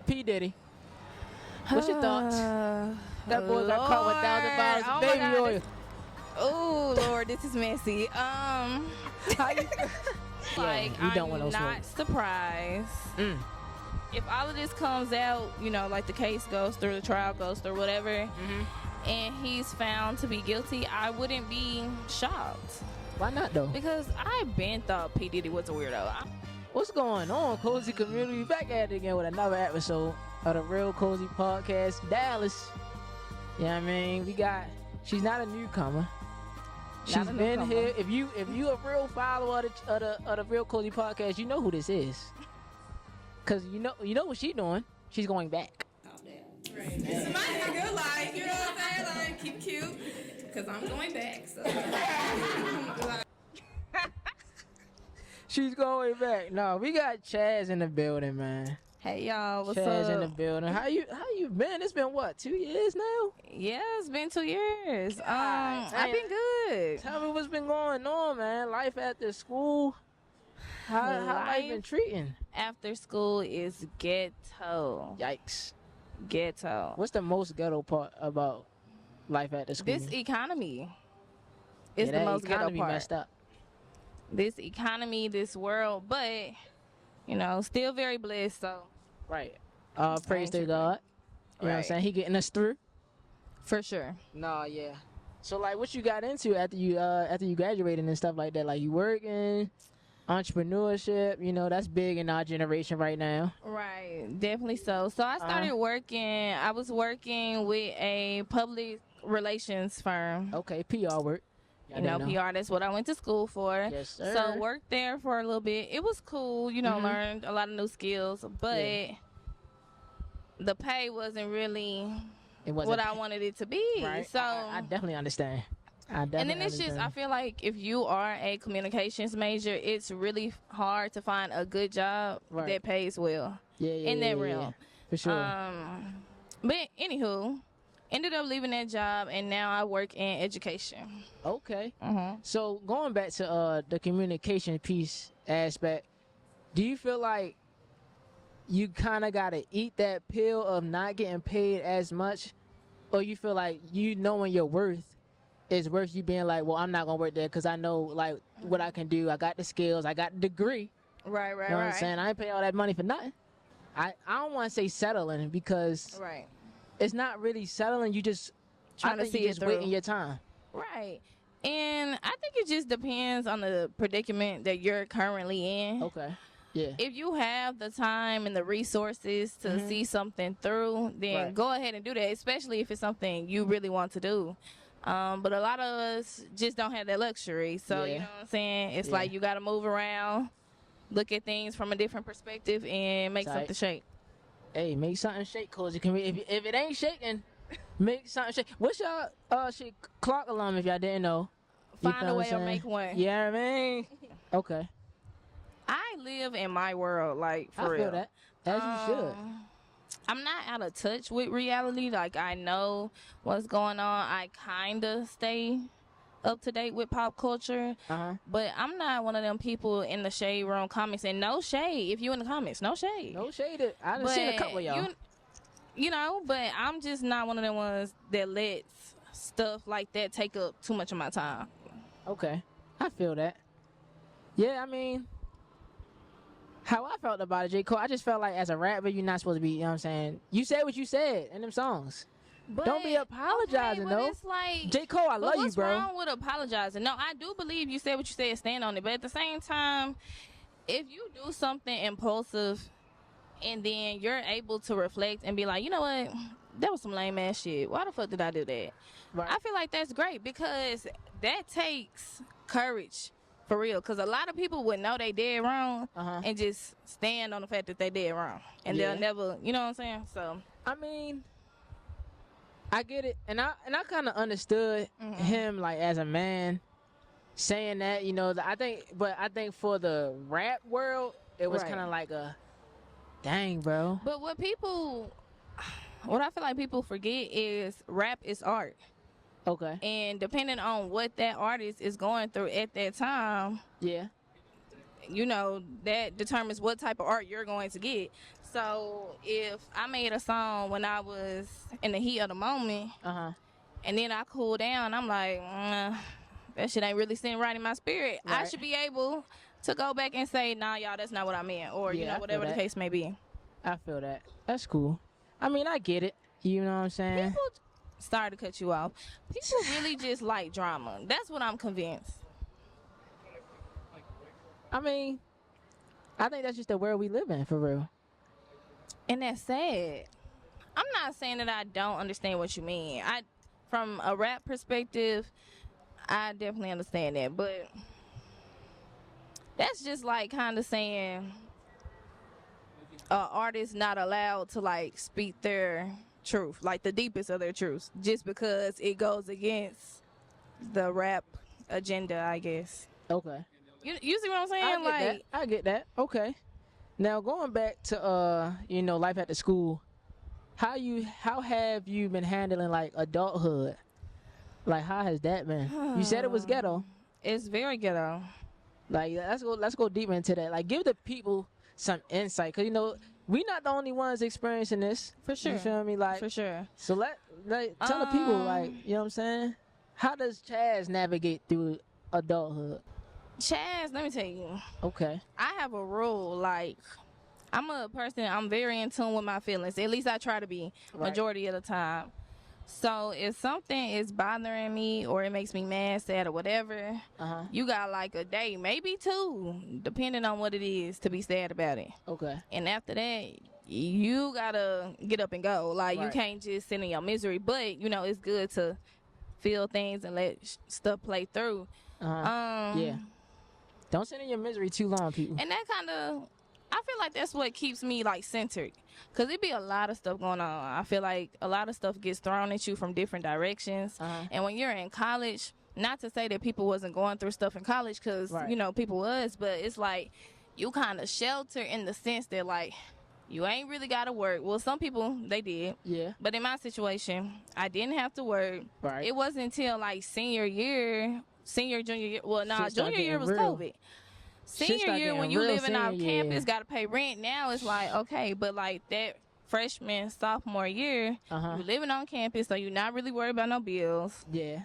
P. Diddy. What's your thoughts? That boy got caught with $1,000 of baby oil. Oh Lord, this is messy. How you feel? Like, you don't want I'm no not smoke. surprised if all of this comes out, you know, like the case goes through, the trial goes through, whatever, and he's found to be guilty. I wouldn't be shocked. Why not though? Because I been thought P. Diddy was a weirdo. What's going on, Cozy Community? Back at it again with another episode of the Real Cozy Podcast, Dallas. You know what I mean? She's not a newcomer. She's been here. If you a real follower of the Real Cozy Podcast, you know who this is. Cause you know what she's doing. She's going back. Oh damn. Right. It's my nigga, like, you know what I'm saying? Like, keep cute. Cause I'm going back. So She's going back. No, we got Chaz in the building, man. Hey y'all, what's Chaz up? in the building. How you been? It's been what, 2 years now? Yeah, it's been 2 years. God, I've been good. Tell me what's been going on, man. Life after school. How life been treating? After school is ghetto. Yikes. Ghetto. What's the most ghetto part about life after school? This economy is Yeah, the most ghetto economy part. messed up. This economy, this world, but you know, still very blessed. So Right. Praise to tripping. God. You know what I'm Right. saying? He getting us through. for sure. Nah, yeah. So like, what you got into after you graduated and stuff like that? Like, you working, entrepreneurship. You know, that's big in our generation right now. Right, definitely so. So I started working. I was working with a public relations firm. Okay, PR work. You know, PR, that's what I went to school for. Yes, sir. So worked there for a little bit. It was cool, you know, learned a lot of new skills, but the pay wasn't really It wasn't what I wanted it to be. right. So I definitely understand. and then it's just, I feel like if you are a communications major, it's really hard to find a good job that pays well in that realm. For sure. But anywho, ended up leaving that job, and now I work in education. Okay. So going back to the communication piece aspect, do you feel like you kind of got to eat that pill of not getting paid as much, or you feel like you knowing your worth is worth you being like, well, I'm not gonna work there because I know like what I can do. I got the skills. I got the degree. Right, You know what I'm saying? I ain't pay all that money for nothing. I don't want to say settling because Right. it's not really settling. You just Trying to see it through. waiting your time. Right. And I think it just depends on the predicament that you're currently in. Okay. Yeah. If you have the time and the resources to see something through, then go ahead and do that, especially if it's something you really want to do. But a lot of us just don't have that luxury. So, you know what I'm saying? It's like you got to move around, look at things from a different perspective, and make something shake. Hey, make something shake, Cozy. If it ain't shaking, make something shake. What's your clock alarm if y'all didn't know? Find a way to make one. Yeah, I mean. Okay. I live in my world, like, for real. I feel that. As you should. I'm not out of touch with reality. Like, I know what's going on. I kind of stay up to date with pop culture. But I'm not one of them people in the shade room comments. And no shade. If you in the comments, no shade. No shade. I done seen a couple of y'all. You know, but I'm just not one of them ones that lets stuff like that take up too much of my time. Okay. I feel that. Yeah, I mean, how I felt about it, J. Cole, I just felt like as a rapper, you're not supposed to be, you know what I'm saying? You said what you said in them songs. But, don't be apologizing, okay, but though. It's like, J. Cole, I love you, bro. What's wrong with apologizing? No, I do believe you said what you said, stand on it. But at the same time, if you do something impulsive and then you're able to reflect and be like, you know what? That was some lame ass shit. Why the fuck did I do that? Right. I feel like that's great because that takes courage. For real, because a lot of people would know they did wrong and just stand on the fact that they did wrong. And they'll never, you know what I'm saying? So, I mean, I get it. And I kind of understood him, like, as a man saying that, you know, I think for the rap world, it was kind of like a, dang, bro. But what I feel like people forget is rap is art. Okay. And depending on what that artist is going through at that time, yeah, you know, that determines what type of art you're going to get. So if I made a song when I was in the heat of the moment, and then I cool down, I'm like, that shit ain't really sitting right in my spirit. Right. I should be able to go back and say, nah, y'all, that's not what I meant, or Yeah, I feel whatever the that. case may be. I feel that. That's cool. I mean, I get it. You know what I'm saying? People, sorry to cut you off. People really just like drama. That's what I'm convinced. I mean, I think that's just the world we live in, for real. And that's sad. I'm not saying that I don't understand what you mean. From a rap perspective, I definitely understand that. But that's just like kind of saying artists not allowed to like speak their truth, like the deepest of their truths, just because it goes against the rap agenda, I guess. Okay. You see what I'm saying? I get that. Okay. Now going back to life at the school, how have you been handling like adulthood? Like how has that been? You said it was ghetto. It's very ghetto. Like let's go deeper into that. Like give the people some insight, cause we not the only ones experiencing this. For sure. You feel me? Like For sure. So tell the people, like, you know what I'm saying? How does Chaz navigate through adulthood? Chaz, let me tell you. Okay. I have a rule, like, I'm a person, I'm very in tune with my feelings. At least I try to be, majority of the time. So if something is bothering me or it makes me mad, sad, or whatever, you got like a day, maybe two, depending on what it is, to be sad about it. Okay. And after that, you gotta get up and go. Like, you can't just sit in your misery. But, it's good to feel things and let stuff play through. Yeah. Don't sit in your misery too long, people. And that kind of, I feel like that's what keeps me like centered, because it be a lot of stuff going on. I feel like a lot of stuff gets thrown at you from different directions. And when you're in college, not to say that people wasn't going through stuff in college, because people was, but it's like you kind of shelter in the sense that like you ain't really got to work. Well, some people, they did. Yeah. But in my situation, I didn't have to work. Right. It wasn't until like junior year, well, junior year was real. COVID. Senior year, when you living off campus, got to pay rent. Now it's like, okay, but like that freshman, sophomore year, you living on campus, so you're not really worried about no bills. Yeah,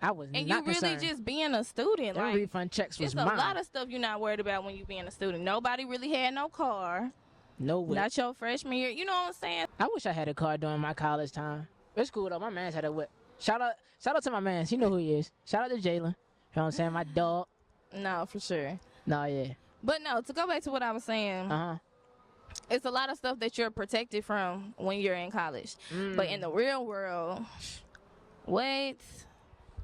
I was and not you really concerned. just being a student. Them like refund checks was it's mine. a lot of stuff you're not worried about when you being a student. Nobody really had no car. No way. Not your freshman year. You know what I'm saying? I wish I had a car during my college time. It's cool though. My man's had a whip. Shout out to my man. You know who he is. Shout out to Jalen. You know what I'm saying? My dog. No, for sure. No, yeah. But no, to go back to what I was saying, it's a lot of stuff that you're protected from when you're in college. But in the real world, you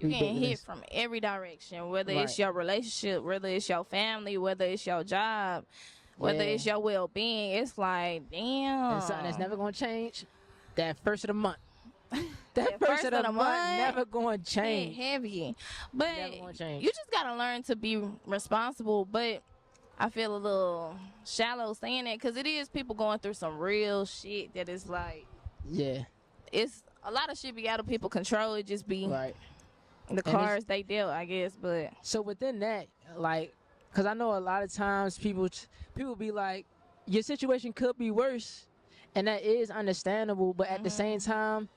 getting hit from every direction, whether it's your relationship, whether it's your family, whether it's your job, whether it's your well-being. It's like, damn. And something that's never going to change, that first of the month. That first of the month never going to change. Heavy. But never gonna change. You just got to learn to be responsible. But I feel a little shallow saying that, because it is people going through some real shit that is like, it's a lot of shit be out of people's control. It just be the cards they dealt, I guess. But so within that, like, because I know a lot of times people be like, your situation could be worse, and that is understandable. But at the same time,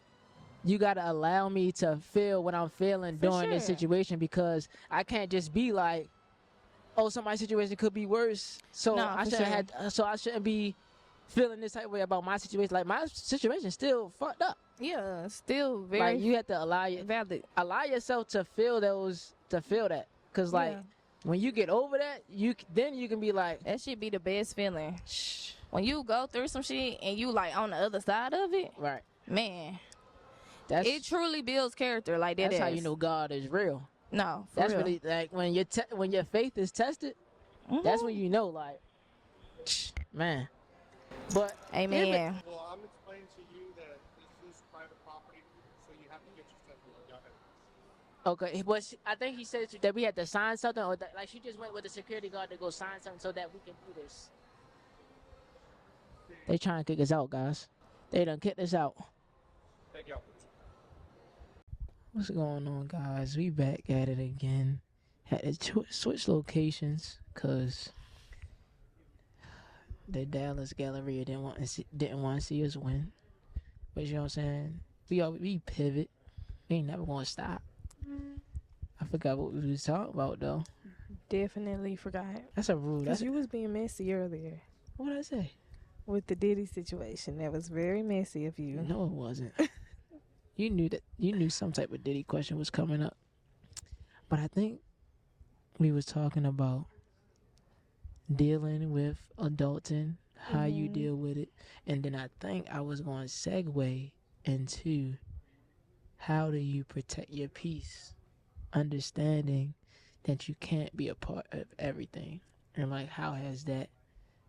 you gotta allow me to feel what I'm feeling during this situation, because I can't just be like, oh, somebody's situation could be worse, so I shouldn't be feeling this type of way about my situation. Like, my situation is still fucked up. Yeah, still very. Like, you have to allow yourself to feel that, because like when you get over that, you can be like, that should be the best feeling. When you go through some shit and you like on the other side of it, man, it truly builds character. Like that. That's how you know God is real. No, that's real. really like when your faith is tested. That's when you know, like, man. But amen. Well, I'm explaining to you that this is private property, so you have to get yourself in. Okay, but I think he said that we had to sign something, or that, like, she just went with the security guard to go sign something so that we can do this. They trying to kick us out, guys. They done kicked us out. Thank you. What's going on, guys? We back at it again. Had to switch locations, cause the Dallas Galleria didn't want to see us win. But you know what I'm saying? We pivot. We ain't never gonna stop. I forgot what we was talking about though. Definitely forgot. That's a rule. Because you was being messy earlier. What did I say? With the Diddy situation. That was very messy of you. No, it wasn't. You knew some type of Diddy question was coming up. But I think we was talking about dealing with adulting, how you deal with it. And then I think I was going to segue into how do you protect your peace, understanding that you can't be a part of everything. And like, how has that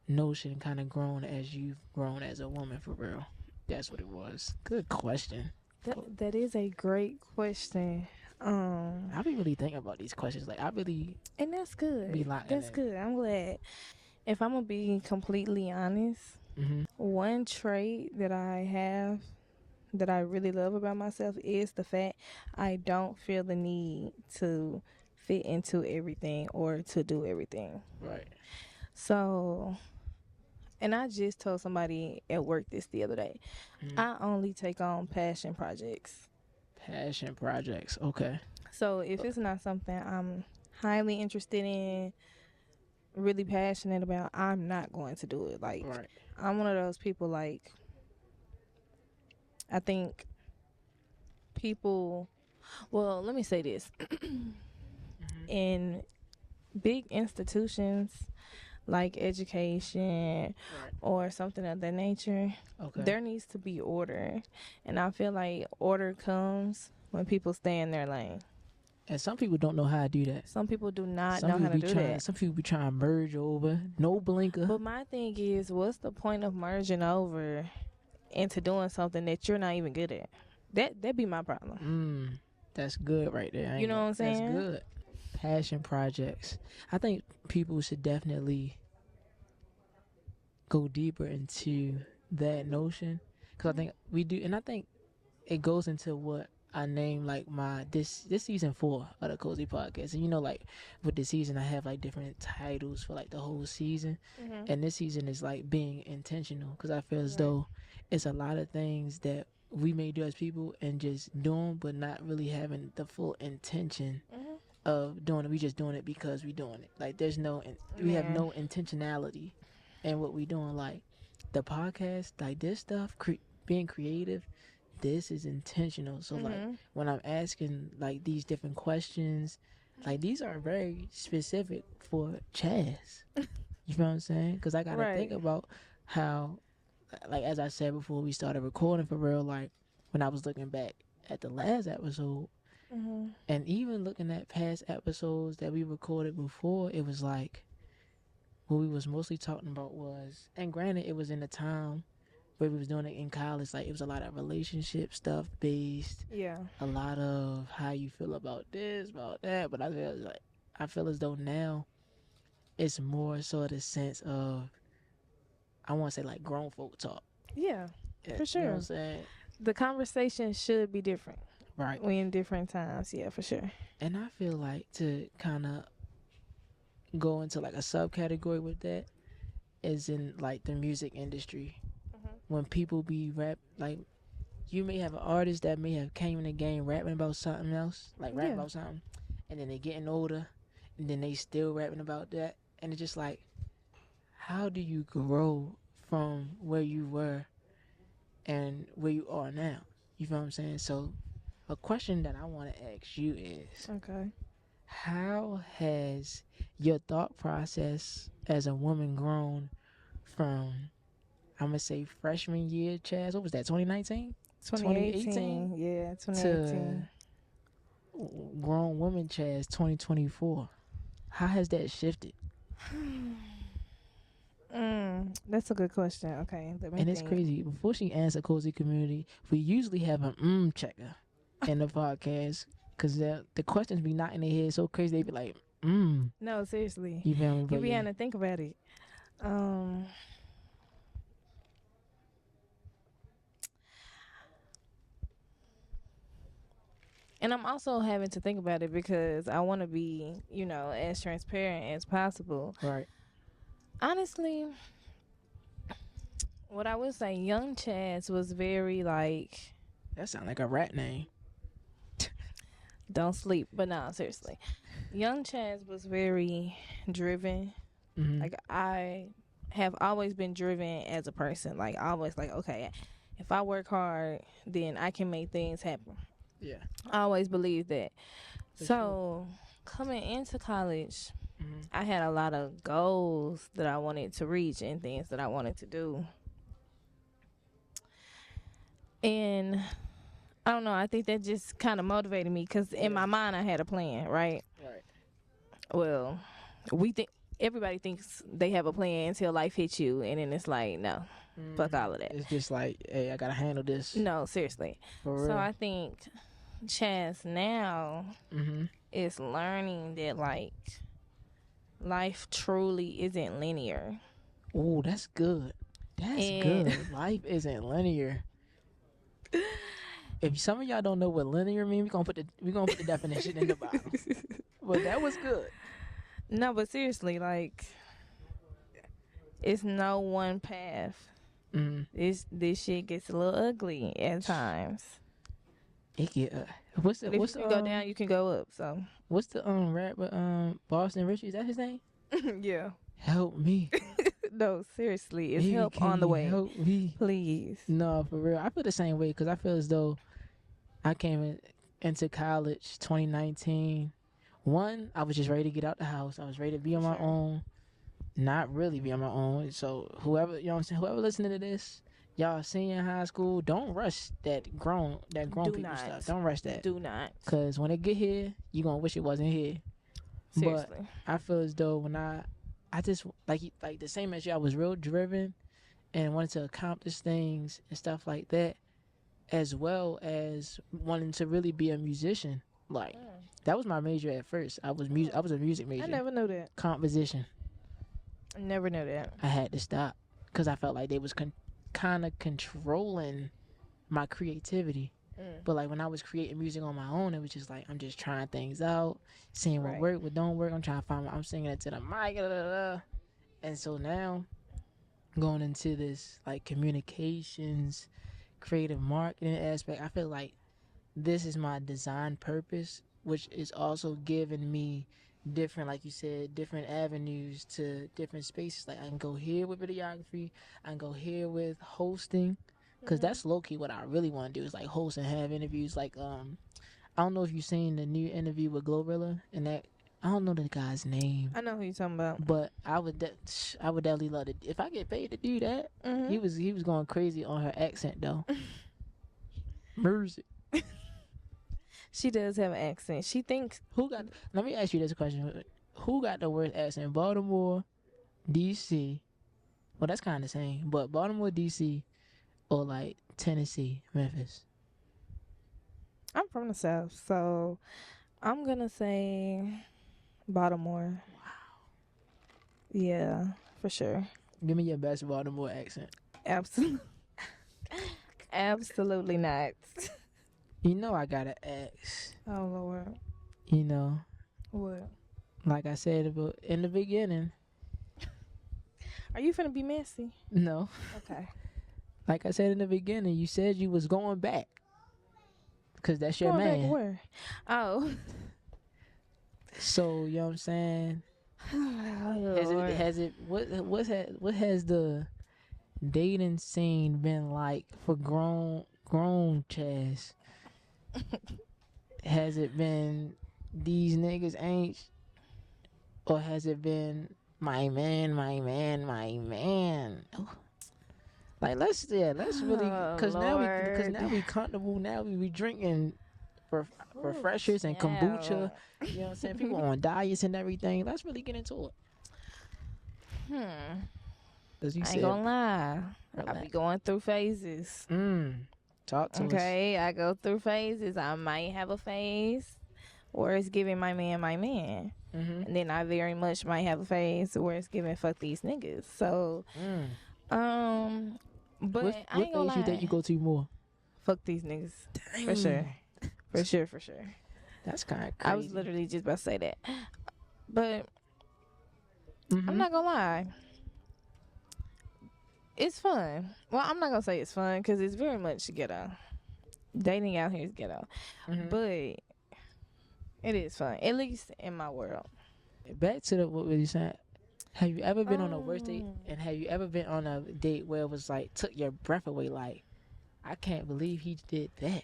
notion kind of grown as you've grown as a woman, for real? That's what it was. Good question. That is a great question. I be really thinking about these questions. Like, I really... And that's good. Be locking That's in. good. I'm glad. If I'm going to be completely honest, one trait that I have that I really love about myself is the fact I don't feel the need to fit into everything or to do everything. Right. So, and I just told somebody at work this the other day. I only take on passion projects. Passion projects. Okay. So if it's not something I'm highly interested in, really passionate about, I'm not going to do it. Like, Right. I'm one of those people, like, I think people, well, let me say this. In big institutions like education or something of that nature, there needs to be order. And I feel like order comes when people stay in their lane. And some people don't know how to do that. Some people do not know how to do that. Some people be trying to merge over. No blinker. But my thing is, what's the point of merging over into doing something that you're not even good at? That'd be my problem. That's good right there. You know what I'm saying? That's good. Passion projects. I think people should definitely go deeper into that notion, because I think we do, and I think it goes into what I name like my this season 4 of the Cozy Podcast. And you know, like with the season, I have like different titles for like the whole season, and this season is like being intentional, because I feel as though it's a lot of things that we may do as people and just doing, but not really having the full intention of doing it. We just doing it because we doing it. Like there's no, we have no intentionality in what we doing. Like the podcast, like this stuff, being creative, this is intentional. So like when I'm asking like these different questions, like these are very specific for Chaz. You know what I'm saying? Because I gotta think about how, like as I said before we started recording, for real, like when I was looking back at the last episode, and even looking at past episodes that we recorded before, it was like what we was mostly talking about was, and granted it was in the time where we was doing it in college, like it was a lot of relationship stuff based, a lot of how you feel about this, about that. But I feel as though now it's more so the sense of, I want to say like grown folk talk. Yeah, for sure. You know what I'm saying? The conversation should be different. Right. We in different times, yeah, for sure. And I feel like to kind of go into like a subcategory with that is in like the music industry. When people be like you may have an artist that may have came in the game rapping about something else, like rapping about something, and then they getting older, and then they still rapping about that, and it's just like, how do you grow from where you were and where you are now? You know what I'm saying? So a question that I want to ask you is, how has your thought process as a woman grown from, I'm going to say freshman year, Chaz, what was that, 2019? 2018? Yeah, 2018. To grown woman Chaz, 2024. How has that shifted? That's a good question. Okay. And it's crazy. Before she answers Cozy Community, we usually have a checker in the podcast, because the questions be knocking their head so crazy, they be like, No, seriously. You feel me? You be having to think about it. And I'm also having to think about it because I want to be, as transparent as possible. Right. Honestly, What I would say, Young Chaz was very like, That sounds like a rat name. don't sleep. But no, seriously. Young Chaz was very driven. Mm-hmm. Like, I have always been driven as a person. Like, always like, okay, if I work hard, then I can make things happen. Yeah. I always believed that. For So, coming into college, Mm-hmm. I had a lot of goals that I wanted to reach and things that I wanted to do. And I don't know, I think that just kind of motivated me because in my mind I had a plan, right? Right. Well, everybody thinks they have a plan until life hits you, and then it's like, no, fuck all of that. It's just like, hey, I gotta handle this. No, seriously. For real. So I think Chance now Mm-hmm. is learning that, like, life truly isn't linear. Oh, that's good. That's good. Life isn't linear. If some of y'all don't know what linear means, we're gonna put the definition in the bottom. But that was good. No, but seriously, like, it's no one path. Mm-hmm. This shit gets a little ugly at times. It get what's the But if you can go down, you can go up. So what's the rapper Boston Richie? Is that his name? yeah. Help me. No, seriously, it's Baby, help can on the you way. Help me. Please. No, for real. I feel the same way because I feel as though I came into college 2019. One, I was just ready to get out the house. I was ready to be on my own. Not really be on my own. So whoever, you know what I'm saying, whoever listening to this, y'all senior in high school, don't rush that grown people stuff. Don't rush that. Do not. Because when it get here, you going to wish it wasn't here. Seriously. But I feel as though when I just, like the same as you, I was real driven and wanted to accomplish things and stuff like that, as well as wanting to really be a musician. Like, that was my major at first. I was a music major. I never knew that. Composition. I never knew that. I had to stop because I felt like they was kind of controlling my creativity. But like when I was creating music on my own, it was just like I'm just trying things out, seeing what work, what don't work. I'm trying to find. I'm singing it to the mic, and so now going into this like communications, creative marketing aspect, I feel like this is my design purpose, which is also giving me different, like you said, different avenues to different spaces. Like I can go here with videography, I can go here with hosting. Because that's low-key what I really want to do is, like, host and have interviews. Like, I don't know if you've seen the new interview with Glorilla. And that, I don't know the guy's name. I know who you're talking about. But I would definitely love to. If I get paid to do that, he was going crazy on her accent, though. Music. She does have an accent. She thinks... Let me ask you this question. Who got the worst accent? Baltimore, D.C. Well, that's kind of the same. But Baltimore, D.C., or like Tennessee, Memphis? I'm from the South, so I'm going to say Baltimore. Wow. Yeah, for sure. Give me your best Baltimore accent. Absolutely. Absolutely not. You know I gotta ask. Oh, Lord. You know. What? Like I said in the beginning. Are you finna be messy? No. Okay. Like I said in the beginning, you said you was going back. Because that's your going man. Back where? Oh. So, you know what I'm saying? What has the dating scene been like for grown Chaz? Has it been these niggas ain't, or has it been my man? Like let's really, because now we comfortable. Now we drinking refreshers and kombucha. You know what I'm saying? People on diets and everything. Let's really get into it. As you I said, ain't gonna lie. relax. I be going through phases. Talk to us. Okay, I go through phases. I might have a phase where it's giving my man. And then I very much might have a phase where it's giving fuck these niggas. So, but What I ain't gonna lie. phase you think you go to more? Fuck these niggas. For sure. That's kind of crazy. I was literally just about to say that. But I'm not gonna lie. it's fun. Well, I'm not gonna say it's fun because it's very much ghetto. Dating out here is ghetto, but it is fun, at least in my world. Back to what were you saying? Have you ever been on a worst date, and have you ever been on a date where it was like took your breath away? Like, I can't believe he did that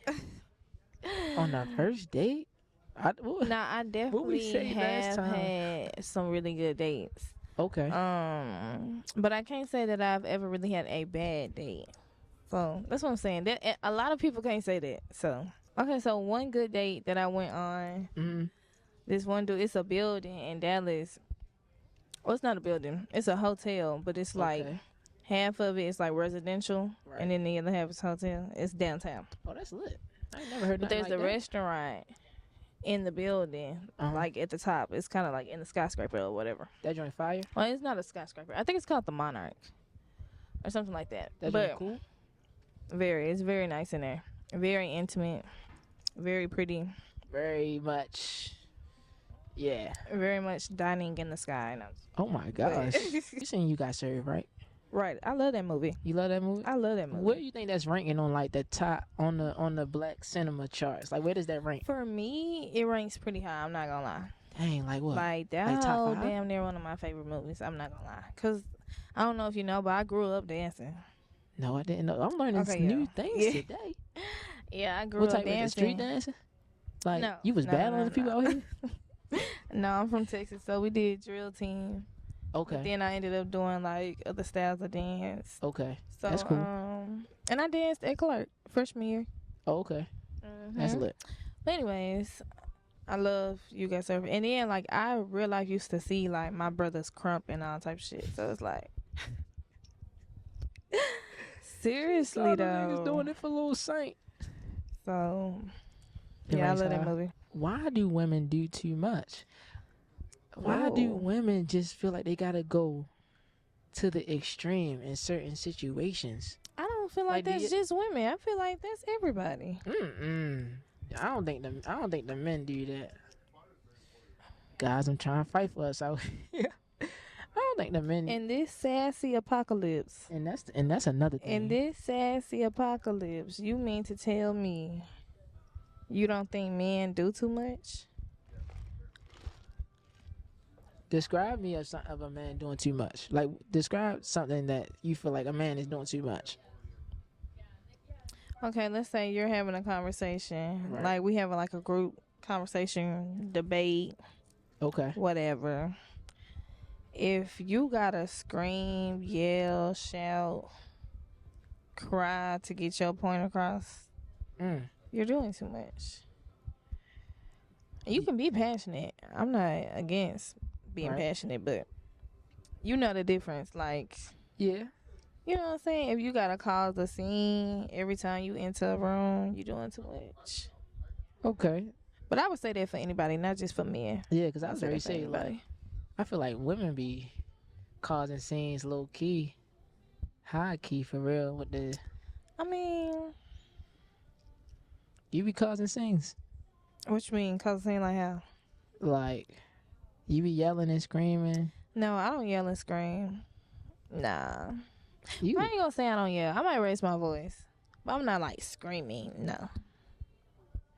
on the first date. I definitely have had some really good dates. Okay. But I can't say that I've ever really had a bad date. So that's what I'm saying. That a lot of people can't say that. So okay, so one good date that I went on. This one dude, it's a building in Dallas. Well, it's not a building. It's a hotel, but it's like half of it is like residential, and then the other half is hotel. It's downtown. Oh, that's lit. I ain't never heard but nothing there's like a restaurant in the building, like at the top. It's kind of like in the skyscraper or whatever. That joint fire? Well, it's not a skyscraper. I think it's called the Monarch or something like that. That joint cool? It's very nice in there. Very intimate. Very pretty. Very much. Yeah. Very much dining in the sky. Oh my gosh. You seen You Got Served, right? Right. I love that movie. You love that movie? I love that movie. Where do you think that's ranking on like the top on the black cinema charts? Like, where does that rank? For me, it ranks pretty high. I'm not gonna lie. Dang, like what? Like that like whole damn near one of my favorite movies. I'm not gonna lie. Cause I don't know if you know, but I grew up dancing. No, I didn't know. I'm learning new things today. Yeah, I grew up dancing. What street dancing? Like, no, you was battling the people out here? No, I'm from Texas, so we did drill team. Okay. But then I ended up doing like other styles of dance. Okay. So, that's cool. And I danced at Clark freshman year. Oh, okay. That's lit. But anyways, I love You Got Served. And then like I real life used to see like my brother's crump and all type of shit. So it's like seriously though. Niggas doing it for Lil Saint. So yeah, I love that movie. Why do women do too much? Why do women just feel like they gotta go to the extreme in certain situations? I don't feel like that's just women. I feel like that's everybody. I don't think the men do that. Guys, I'm trying to fight for us out here. I don't think the men. In this sassy apocalypse. And that's another thing. In this sassy apocalypse, you mean to tell me you don't think men do too much? Describe me of a man doing too much. Like, describe something that you feel like a man is doing too much. Okay, let's say you're having a conversation. Right. Like, we having like a group conversation, debate. Okay. Whatever. If you gotta scream, yell, shout, cry to get your point across, you're doing too much. You can be passionate. I'm not against being passionate, but you know the difference. Like, yeah, you know what I'm saying? If you gotta cause a scene every time you enter a room, you're doing too much. Okay. But I would say that for anybody, not just for men. Yeah, because I was already saying, like, I feel like women be causing scenes low key, high key for real. With the, I mean, you be causing scenes. What you mean, cause a scene like how? Like, you be yelling and screaming. No, I don't yell and scream. Nah. I ain't gonna say I don't yell. I might raise my voice, but I'm not like screaming.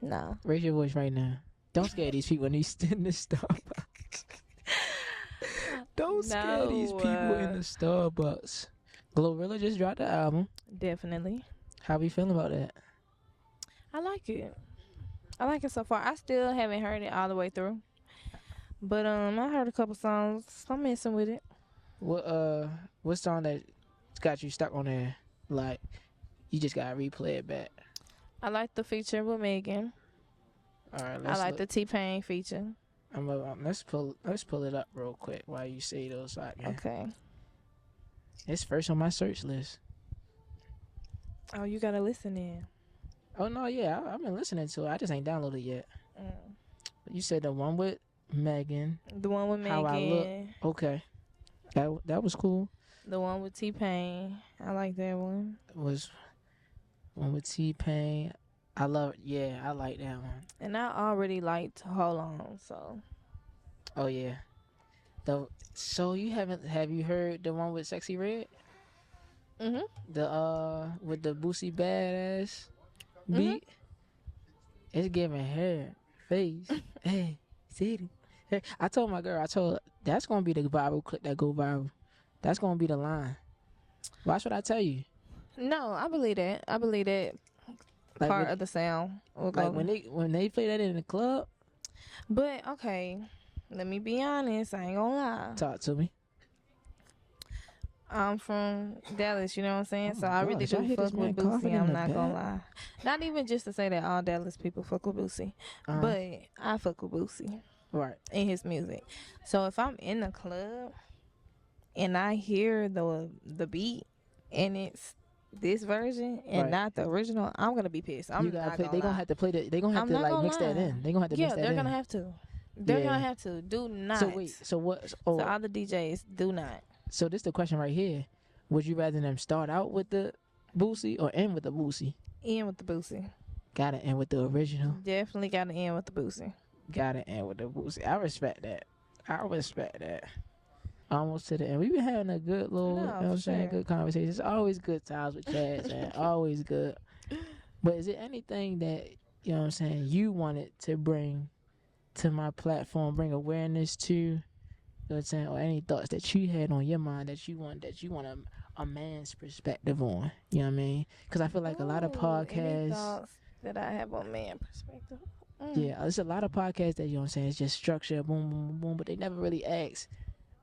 No. Raise your voice right now. Don't scare these people in the Starbucks. Don't scare these people in the Starbucks. Glorilla just dropped the album. Definitely. How we feeling about that? I like it. I like it so far. I still haven't heard it all the way through. But I heard a couple songs. I'm messing with it. What song that got you stuck on there? Like, you just gotta replay it back. I like the feature with Megan. All right, I like the T-Pain feature. Let's pull it up real quick while you say those. Okay. It's first on my search list. Oh, you gotta listen in. Oh no, yeah, I've been listening to it. I just ain't downloaded it yet. But you said the one with Megan. The one with Megan. How I Look. Okay, that was cool. The one with T-Pain. I like that one. It was one with T-Pain. I love it. Yeah, I like that one. And I already liked Hold On, so. Oh yeah. So have you heard the one with Sexy Red? The with the Boosie Badass beat. It's giving hair, face, hey, city. Hey, I told my girl, that's gonna be the viral clip that go viral. That's gonna be the line. Why should I tell you? No, I believe that. I believe that Like part of the sound will go. Like when they play that in the club. But okay, let me be honest. I ain't gonna lie. Talk to me. I'm from Dallas, you know what I'm saying? Oh so my I really gosh, y'all do hear this fuck with man coughing Boosie. in I'm the not gonna back? lie. Not even just to say that all Dallas people fuck with Boosie, but I fuck with Boosie Right. and his music. So if I'm in the club and I hear the beat and it's this version and not the original, I'm gonna be pissed. I'm not gonna They gonna have to play that. They gonna have I'm to not like gonna mix that lie. in. They gonna have to mix that in. they're gonna have to. They're Yeah. gonna have to. Do not. So wait. So what? So Oh, all the DJs do not. so this the question right here. Would you rather them start out with the Boosie or end with the Boosie? End with the Boosie. Gotta end with the original. Definitely gotta end with the Boosie. Gotta end with the Boosie. I respect that. Almost to the end. We've been having a good little, No, you know what for I'm saying, sure. good conversation. It's always good times with Chaz, man. Always good. But is it anything that, you know what I'm saying, you wanted to bring to my platform, bring awareness to, you know what I'm saying, or any thoughts that you had on your mind that you want a man's perspective on? You know what I mean? Because I feel like a lot of Any podcasts. thoughts that I have on man perspective? Yeah, there's a lot of podcasts that, you know what I'm saying, it's just structure, boom, boom, boom, boom, but they never really ask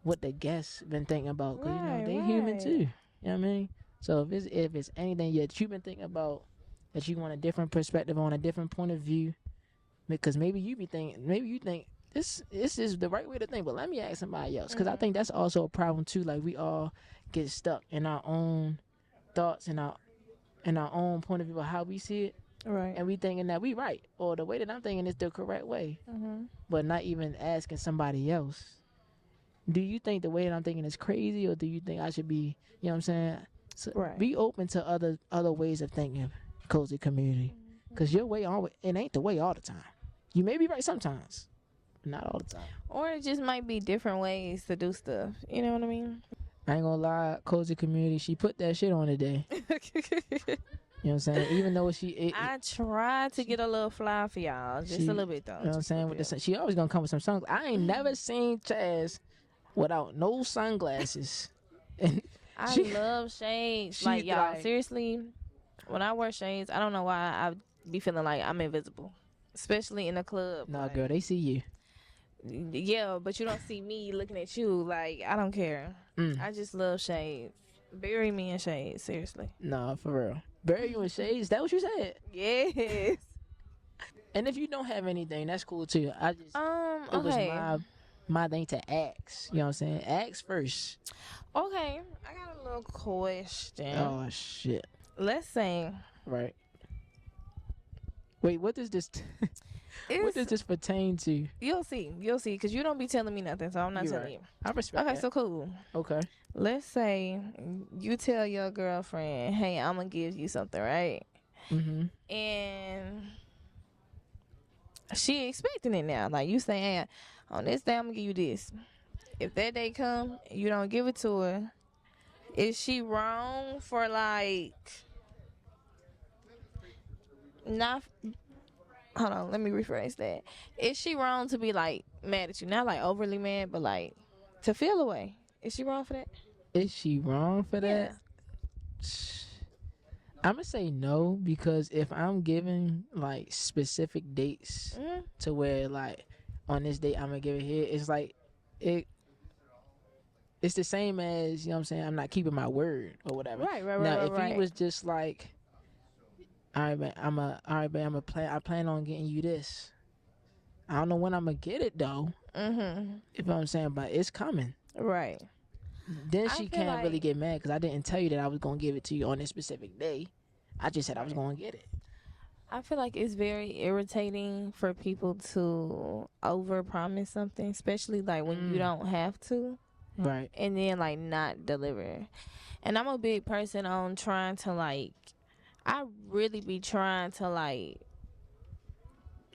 what the guests been thinking about, because, you know, they human too. You know what I mean? So if it's anything that you've been thinking about that you want a different perspective on, a different point of view, because maybe you think this is the right way to think, but let me ask somebody else, because I think that's also a problem too. Like, we all get stuck in our own thoughts and our own point of view of how we see it. Right. And we thinking that we right, or the way that I'm thinking is the correct way, but not even asking somebody else. Do you think the way that I'm thinking is crazy, or do you think I should be, you know what I'm saying? So Right. Be open to other ways of thinking, cozy community, because your way it ain't the way all the time. You may be right sometimes, but not all the time. Or it just might be different ways to do stuff. You know what I mean? I ain't gonna lie, cozy community, she put that shit on today. You know what I'm saying? Even though I tried to get a little fly for y'all, just a little bit though. You know what I'm saying? With she always gonna come with some sunglasses. I ain't never seen Chaz without no sunglasses. And I she- love shades. she Like, y'all, like- seriously, when I wear shades, I don't know why I be feeling like I'm invisible, especially in a club. Nah, like, girl, they see you. Yeah, but you don't see me looking at you. Like, I don't care. I just love shades. Bury me in shades, seriously. Nah, for real. Bury you in shades? Is that what you said? Yes. And if you don't have anything, that's cool too. I just it was Okay. my thing to ask. You know what I'm saying? Ask first. Okay, I got a little question. Oh shit. Let's say Right. Wait, what does this what does this pertain to? you'll see, because you don't be telling me nothing, so I'm not You telling right. you. I respect Okay, that. so cool. Okay. Let's say you tell your girlfriend, "Hey, I'm gonna give you something," right? Mm-hmm. And she expecting it now. Like, you say, "Hey, on this day I'm gonna give you this." If that day come, you don't give it to her. Is she wrong for like not? Hold on, let me rephrase that. Is she wrong to be like mad at you? Not like overly mad, but like to feel away. Is she wrong for that? Is she wrong for that? I'm gonna say no, because if I'm giving like specific dates to where like on this date I'm gonna give it here, it's like it's the same as, you know what I'm saying, I'm not keeping my word or whatever. Right. Now if right. he was just like, all right, man, I plan on getting you this. I don't know when I'm gonna get it though. You know what I'm saying, but it's coming. Right. Then I she feel can't really like- get mad because I didn't tell you that I was gonna give it to you on this specific day. I just said I was gonna get it. I feel like it's very irritating for people to overpromise something, especially like when you don't have to, Right. and then like not deliver. And I'm a big person on trying to like, I really be trying to like,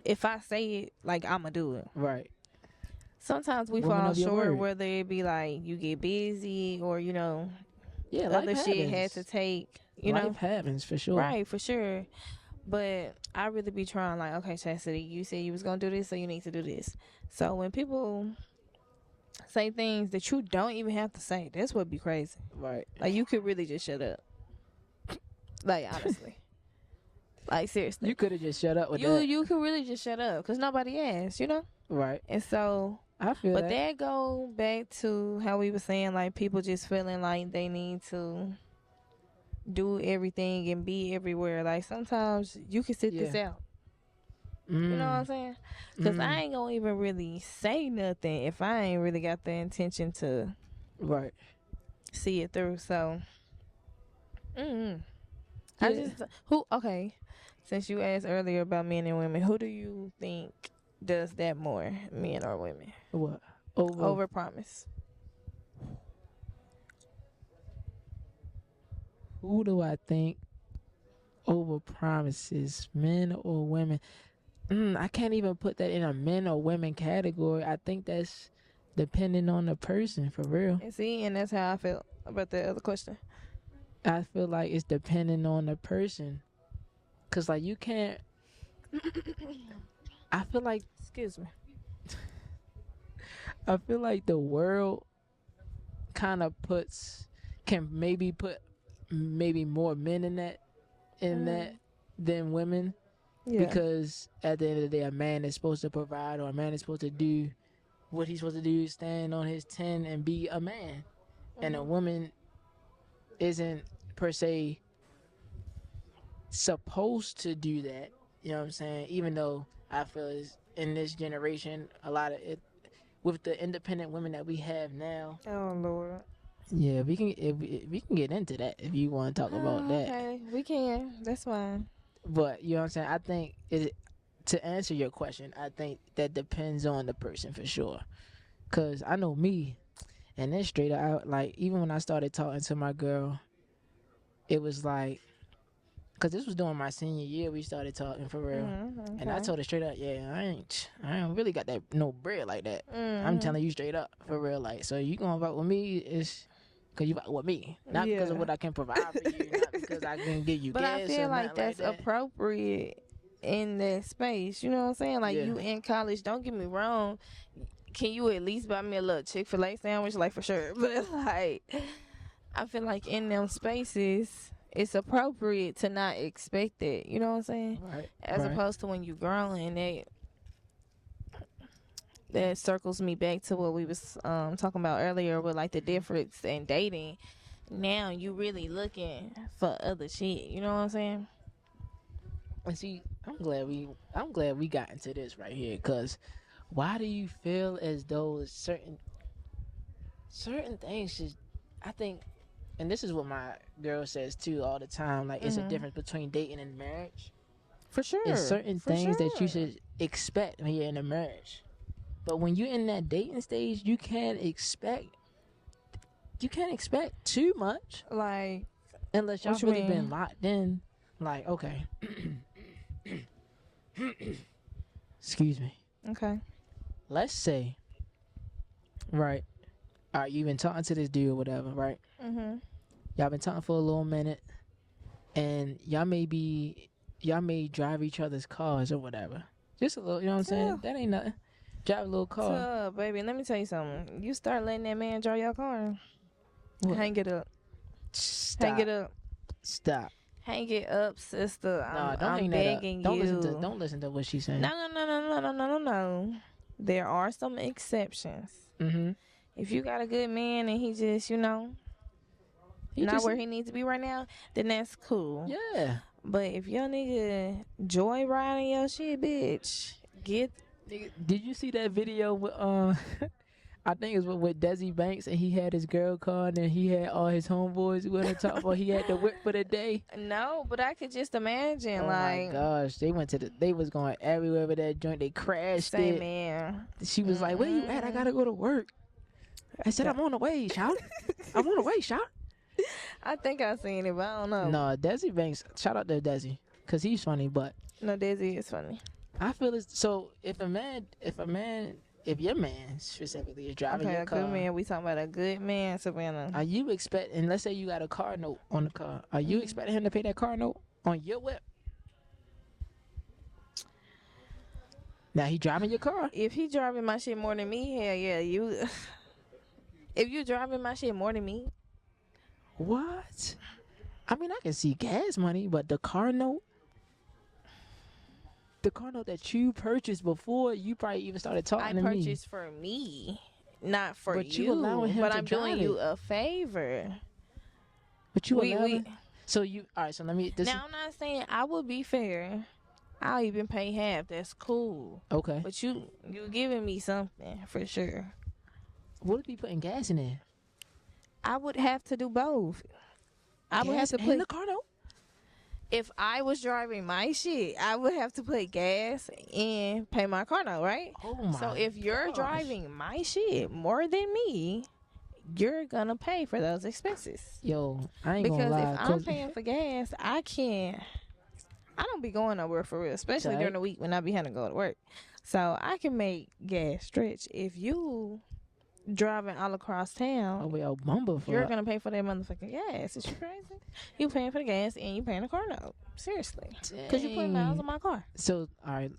if I say it, like I'ma do it. Right. Sometimes we Woman fall of your short, word. whether it be like you get busy or, you know, Yeah, other life shit had happens. to take, you know. Life happens for sure. Right, for sure. But I really be trying, like, okay, Chastity, you said you was gonna do this, so you need to do this. So when people say things that you don't even have to say, that's what be crazy. Right. Like, you could really just shut up. Like, honestly. Like, seriously. You could have just shut up with that. You could really just shut up, because nobody asked, you know? Right. And so, I feel but that. that go back to how we were saying, like, people just feeling like they need to do everything and be everywhere. Like, sometimes you can sit this out. You know what I'm saying? Because I ain't gonna even really say nothing if I ain't really got the intention to Right. see it through. So, I Yeah. just okay. Since you asked earlier about men and women, who do you think does that more, men or women? What? Over promise. Who do I think over promises, men or women? I can't even put that in a men or women category. I think that's depending on the person, for real. And see, and that's how I felt about the other question. I feel like it's depending on the person. Cause like you can't. I feel like. Excuse me. I feel like the world kind of can maybe put more men in that than women. Yeah. Because at the end of the day, a man is supposed to provide, or a man is supposed to do what he's supposed to do, stand on his 10 and be a man. And a woman isn't per se supposed to do that. You know what I'm saying? Even though I feel is in this generation, a lot of it, with the independent women that we have now. Oh Lord. Yeah, we can get into that if you want to talk about that. Okay, we can. That's fine. But you know what I'm saying? I think to answer your question, I think that depends on the person for sure. Cause I know me, and then straight out, like even when I started talking to my girl, it was like, cause this was during my senior year, we started talking for real, and I told her straight up, yeah, I ain't really got that no bread like that. I'm telling you straight up for real, like, so you gonna vote with me is. Cause you with me, not because of what I can provide for you, not because I can give you but gas. I feel or like that's that. appropriate in that space. You know what I'm saying? Like you in college. Don't get me wrong. Can you at least buy me a little Chick-fil-A sandwich? Like for sure. But like, I feel like in them spaces, it's appropriate to not expect that. You know what I'm saying? Right. As opposed to when you growing, that circles me back to what we was talking about earlier with like the difference in dating. Now you really looking for other shit. You know what I'm saying? And see, I'm glad we got into this right here. Cause why do you feel as though certain things should? I think, and this is what my girl says too all the time. Like it's a difference between dating and marriage. For sure. There's certain things that you should expect when you're in a marriage. But when you're in that dating stage, you can't expect too much. Like, unless y'all really been locked in. Like, okay. Excuse me. Okay. Let's say, right, all right, you've been talking to this dude or whatever, right? Y'all been talking for a little minute, and y'all may drive each other's cars or whatever. Just a little, you know what I'm saying? That ain't nothing. Drive a little car. Baby, let me tell you something. You start letting that man drive your car. What? Hang it up. Stop. Hang it up. Stop. Hang it up, sister. I'm don't begging you. Don't listen to what she's saying. No. There are some exceptions. If you got a good man and he just, not where he needs to be right now, then that's cool. Yeah. But if your nigga joy riding your shit, bitch, get. Did you see that video with I think it was with Desi Banks, and he had his girl car, and then he had all his homeboys with him talking about he had the whip for the day. No, but I could just imagine, oh my gosh, they was going everywhere with that joint. They crashed same it. Man. She was like, "Where you at? I gotta go to work." I said, "I'm on the way, shout. I'm on the way, shout." I think I seen it, but I don't know. No, Desi Banks. Shout out to Desi, cause he's funny, but no, Desi is funny. I feel it's so. If a man if your man specifically is driving Okay, your a car, good man. We talking about a good man, Savannah. are you expecting? Let's say you got a car note on the car. Are you expecting him to pay that car note on your whip? Now he driving your car. If he driving my shit more than me, hell yeah, you. If you driving my shit more than me, What? I mean, I can see gas money, but the car note that you purchased before you probably even started talking I to me. purchased for me, not for But you. you allowing him but to I'm drive doing it. you a favor. But you We- allowing. So you all right? So let me. Now I'm not saying I will be fair. I'll even pay half. That's cool. Okay. But you giving me something for sure. What if he putting gas in there? I would have to do both. I would have Gas to in put. the car note. If I was driving my shit, I would have to put gas and pay my car note, right? Oh my. So if you're gosh. driving my shit more than me, you're gonna pay for those expenses. Yo, I ain't Because gonna lie. if I'm paying for gas, I don't be going nowhere for real, especially Tight. during the week when I be having to go to work. So I can make gas stretch. If you driving all across town, Oh, we all bumble for. you're gonna pay for that motherfucking gas. Is you crazy? You paying for the gas and you paying the car note. Seriously. Because you putting miles on my car. So all right,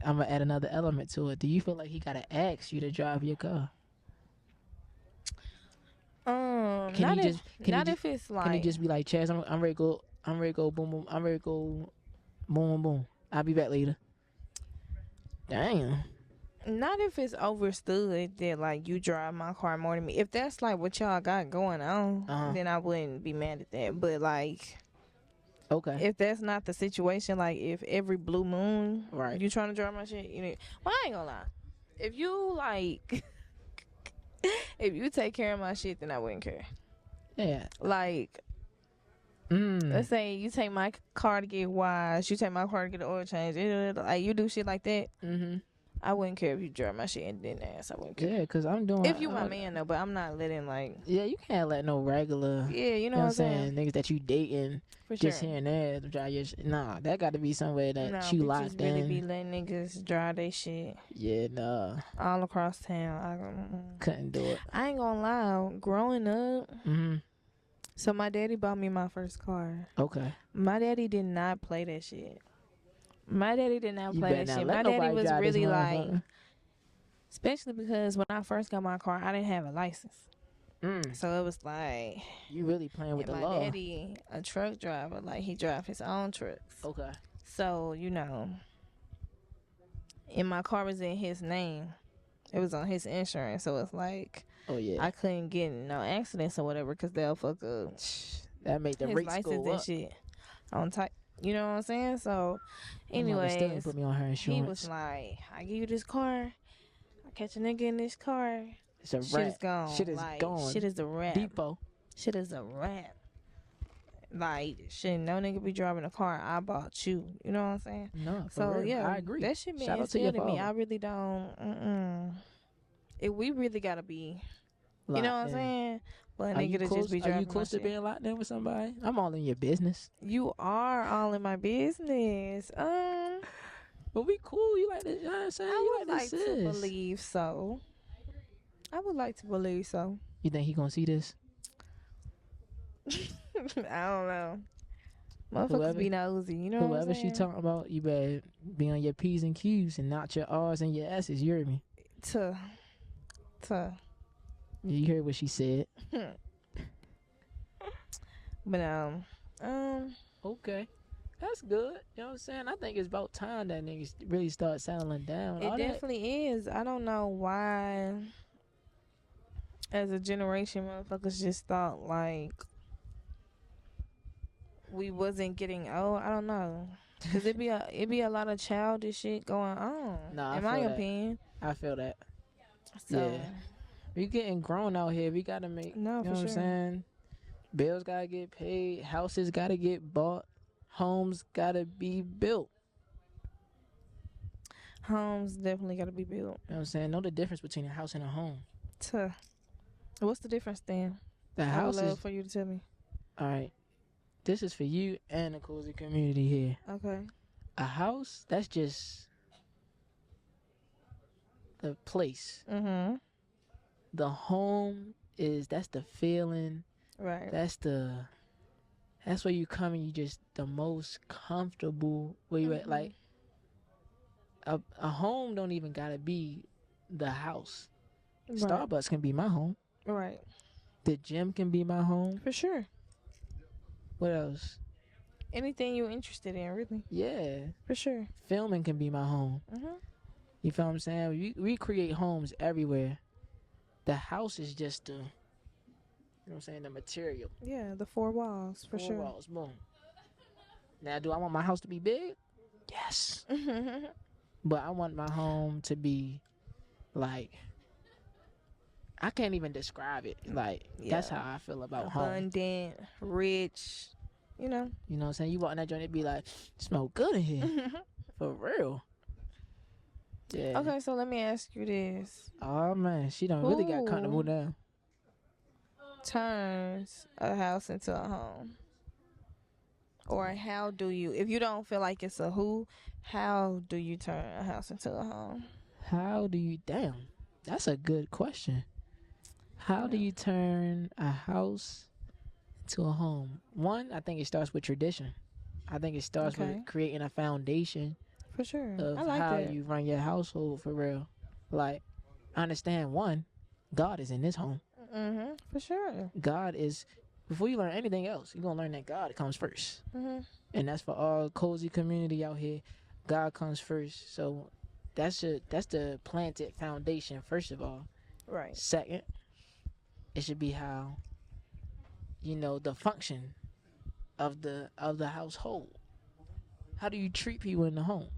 I'm gonna add another element to it. Do you feel like he gotta ask you to drive your car? Not if it's like. Can he just be like, Chaz, I'm ready to go. I'm ready to go. Boom, boom. I'm ready to go. Boom, boom, boom. I'll be back later. Damn. Not if it's overstood that like you drive my car more than me. If that's like what y'all got going on, then I wouldn't be mad at that. But like, Okay. if that's not the situation, like if every blue moon, Right. you trying to drive my shit, well, I ain't gonna lie. If you like, if you take care of my shit, then I wouldn't care. Yeah. Like, let's say you take my car to get washed, you take my car to get the oil change, like you do shit like that. Mm-hmm. I wouldn't care if you drive my shit and didn't ask. I wouldn't care. Yeah, cause I'm doing. If you my man though, but I'm not letting like. Yeah, you can't let no regular. Yeah, you know what I'm saying. Niggas that you dating For just sure. here and there drive your shit. Nah, that got to be somewhere that No, you bitches locked really in. be letting niggas drive they shit Yeah, nah, all across town. couldn't do it. I ain't gonna lie. Growing up, Mm-hmm. so my daddy bought me my first car. Okay. My daddy did not play that shit. My daddy did not You play better that not shit. let My daddy nobody was drive this really like, motherfucker. especially because when I first got my car, I didn't have a license. So it was like, You really playing with and the my law. daddy, a truck driver, like he drive his own trucks. Okay. So, and my car was in his name. It was on his insurance. So it's like, Oh yeah. I couldn't get in no accidents or whatever because they'll fuck up That make the his rates license go and up. shit on type. You know what I'm saying? So, My mother still ain't anyways, put me on her he insurance. was like, I give you this car. I catch a nigga in this car. It's a Shit wrap. is gone. Shit is like, gone. Shit is a wrap. Depot. Shit is a wrap. Like, shit, no nigga be driving a car. I bought you. You know what I'm saying? No, for So real. yeah, I agree. that shit been Shout out to your instilled in me. father. I really don't. We really gotta be. You Locked know what I'm in. saying? But a Are nigga you to close? just be Are driving you close my to shit. being locked in with somebody? I'm all in your business. You are all in my business. But we cool. You like this? You know what I'm saying? I You would like like this to sis. believe so. I would like to believe so. You think he gonna see this? I don't know. Motherfuckers Whoever- be nosy. You know what I'm Whoever saying? she talking about, you better be on your P's and Q's and not your R's and your S's. You heard me? To. You heard what she said. But Okay. That's good. You know what I'm saying? I think it's about time that niggas really start settling down. it All that- definitely is. I don't know why. As a generation, motherfuckers just thought like we wasn't getting old. I don't know, cause it be a lot of childish shit going on. Nah, I in my feel that. opinion. I feel that. So, Yeah. We getting grown out here. We gotta make. No, you know for what I'm sure. saying? Bills gotta get paid. Houses gotta get bought. Homes gotta be built. homes definitely got to be built. You know what I'm saying? Know the difference between a house and a home. What's the difference then? The I would house love is for you to tell me. all right. This is for you and the cozy community here. Okay. A house, that's just the place. Mhm. The home that's the feeling. Right. That's where you come and you just the most comfortable where you at. Like a home don't even gotta be the house. Right. Starbucks can be my home. Right. The gym can be my home. For sure. What else? Anything you're interested in, really. Yeah. For sure. Filming can be my home. Mhm. You feel what I'm saying? We create homes everywhere. The house is just you know what I'm saying, the material. Yeah, the four walls, for Four sure. walls, boom. Now, do I want my house to be big? Yes. But I want my home to be like, I can't even describe it. Like, that's how I feel about home. Abundant, rich, you know. You know what I'm saying? You walk in that joint, it be like, smell good in here. For real. Yeah. Okay, so let me ask you this. Oh, man. She done really got comfortable now. Turns a house into a home? Or how do you, if you don't feel like it's a who, how do you turn a house into a home? How do you, damn, that's a good question. How do you turn a house into a home? One, I think it starts with tradition. I think it starts with creating a foundation For sure. of I like how that. you run your household for real. Like, I understand, one, God is in this home. For sure. God is, before you learn anything else, you're going to learn that God comes first. And that's for all cozy community out here. God comes first. So that's the planted foundation, first of all. Right. Second, it should be how, you know, the function of the household. How do you treat people in the home?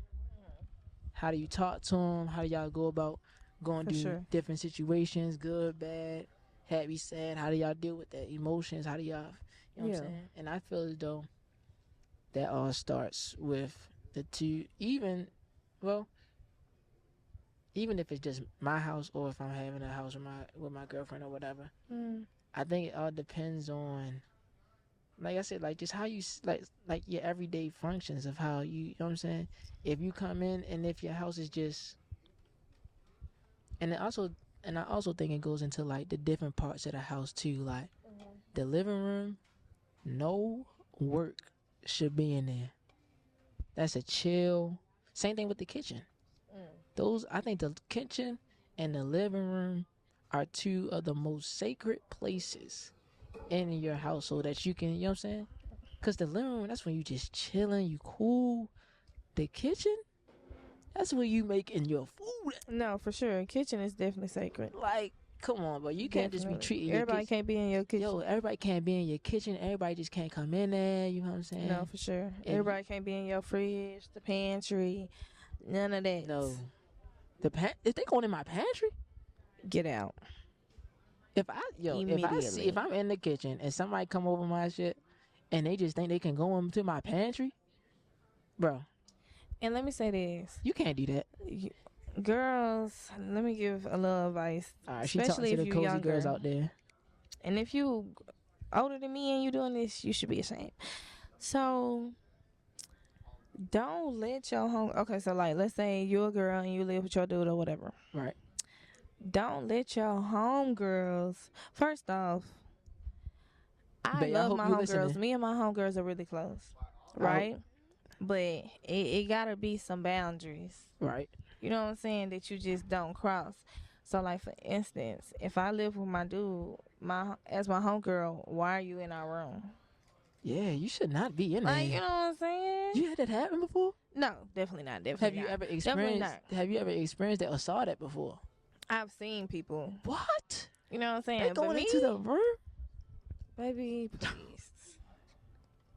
How do you talk to them? How do y'all go about going through different situations, good, bad, happy, sad? How do y'all deal with that? Emotions? How do y'all, you know what I'm saying? And I feel as though that all starts with the two, even if it's just my house or if I'm having a house with my girlfriend or whatever. I think it all depends on, like I said, like just how you like your everyday functions of how you know what I'm saying. If you come in and if your house is just, and I also think it goes into like the different parts of the house too. Like the living room, no work should be in there. That's a chill. Same thing with the kitchen. I think the kitchen and the living room are two of the most sacred places in your house so that you can, you know what I'm saying? Because the living room, that's when you just chilling, you cool. The kitchen, that's where you making your food. No, for sure. Kitchen is definitely sacred. Like, come on, bro. You can't just be treating everybody your kitchen. can't be in your kitchen. Yo, everybody can't be in your kitchen. Everybody just can't come in there. You know what I'm saying? No, for sure. Everybody can't be in your fridge, the pantry, none of that. No. If they going in my pantry, get out. If I'm in the kitchen and somebody come over my shit and they just think they can go into my pantry, bro. And let me say this. You can't do that. Girls, let me give a little advice. All right, she especially talking to if the you're cozy younger. girls out there. And if you older than me and you doing this, you should be ashamed. So don't let your home. Okay, so like let's say you're a girl and you live with your dude or whatever. Right. Don't let your homegirls. First off, I love my homegirls. Me and my homegirls are really close, right? But it gotta be some boundaries, right? You know what I'm saying, that you just don't cross. So like for instance, if I live with my dude, as my homegirl, why are you in our room? Yeah, you should not be in there. Like, you know what I'm saying? You had that happen before? No, definitely not. Have you ever experienced that or saw that before? I've seen people. What? You know what I'm saying? They going into the room? Baby,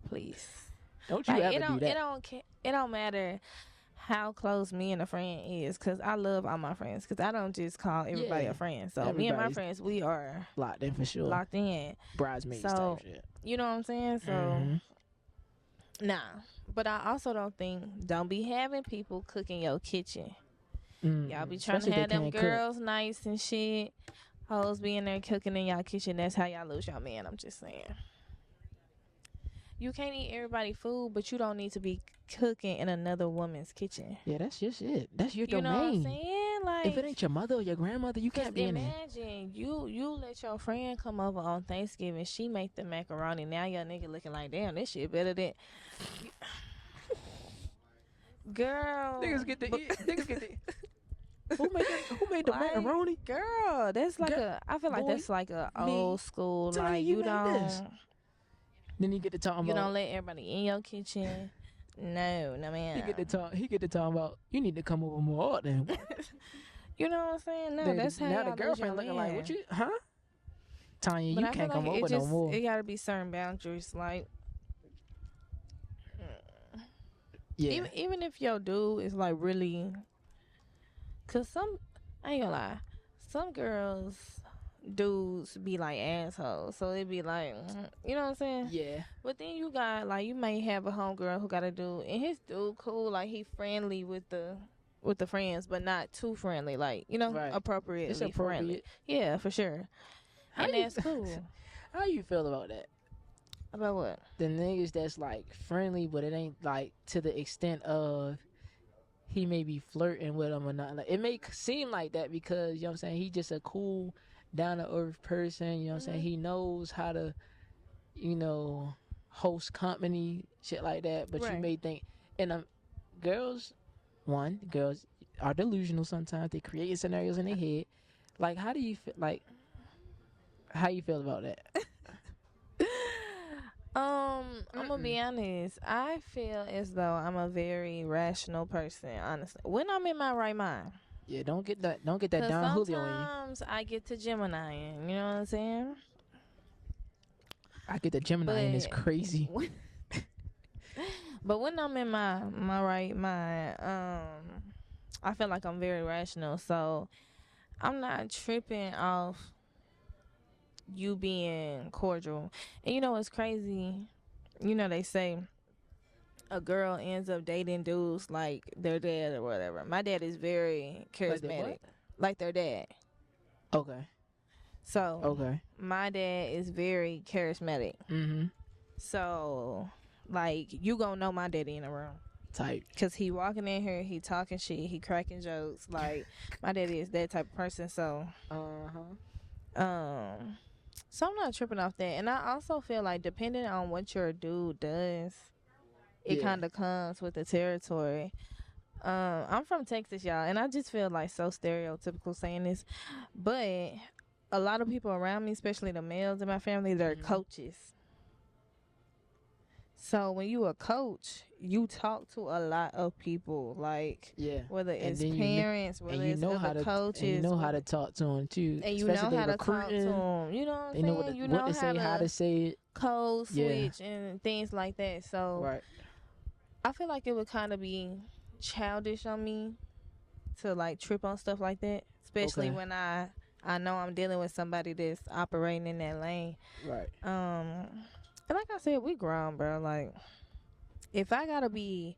please. Don't you ever do that. It don't matter how close me and a friend is, because I love all my friends, because I don't just call everybody a friend. So me and my friends, we are locked in for sure. Locked in. Bridesmaids so, type shit. You know what I'm saying? So, nah. But I also don't be having people cook in your kitchen. Y'all be trying to have them girls nice and shit. Hoes be in there cooking in y'all kitchen. That's how y'all lose y'all man. I'm just saying. You can't eat everybody's food, but you don't need to be cooking in another woman's kitchen. Yeah, that's just it. That's your domain. You know what I'm saying? saying? Like, if it ain't your mother or your grandmother, you can't be in there. Imagine you let your friend come over on Thanksgiving. She make the macaroni. Now your nigga looking like, damn, this shit better than. Girl, Niggas get to eat. Niggas get to. Who made the macaroni? Girl, that's like I feel like that's like a old school. Like you don't. Then he get to talking about. You don't let everybody in your kitchen. No, man. He get to talk about. You need to come over more often. You know what I'm saying? No, that's how now y'all the girlfriend looking like, what you, huh? Tanya, but you I can't feel come like over no more. It gotta be certain boundaries, like. Yeah. Even if your dude is like really, cause I ain't gonna lie, some girls, dudes be like assholes, so it be like, you know what I'm saying? Yeah. But then you got like, you may have a homegirl who got a dude, and his dude cool, like he friendly with the friends, but not too friendly, like, you know, Right. appropriately It's appropriate. friendly. Yeah, for sure. And that's cool. How you feel about that? About what? The niggas that's like friendly, but it ain't like to the extent of he may be flirting with them or nothing. Like, it may seem like that because, you know what I'm saying, he just a cool, down to earth person. You know what I'm saying? He knows how to, you know, host company, shit like that. But you may think, and girls are delusional sometimes. They create scenarios in their head. Like, how do you feel? Like, how you feel about that? I'm gonna be honest. I feel as though I'm a very rational person, honestly. When I'm in my right mind. Yeah, don't get that Don Julio in you. Sometimes I get to Gemini, you know what I'm saying? I get the Gemini and it's crazy. But when I'm in my right mind, I feel like I'm very rational. So I'm not tripping off you being cordial. And you know what's crazy? You know, they say a girl ends up dating dudes like their dad or whatever. My dad is very charismatic. Like their dad. Okay. So my dad is very charismatic. Mm-hmm. So like you gonna know my daddy in the room. Type. Cause he walking in here, he talking shit, he cracking jokes. Like my daddy is that type of person. So so I'm not tripping off that. And I also feel like depending on what your dude does, it kind of comes with the territory. I'm from Texas, y'all, and I just feel like so stereotypical saying this, but a lot of people around me, especially the males in my family, they're coaches. So when you a coach, you talk to a lot of people, like whether it's parents, whether it's other coaches. And you know how to talk to them too. And you know how to talk to them. You know what I'm saying? You know what to say, how to say it. Code switch and things like that. So I feel like it would kind of be childish on me to like trip on stuff like that, especially when I know I'm dealing with somebody that's operating in that lane. Right. And like I said, we grown, bro. Like, if I gotta be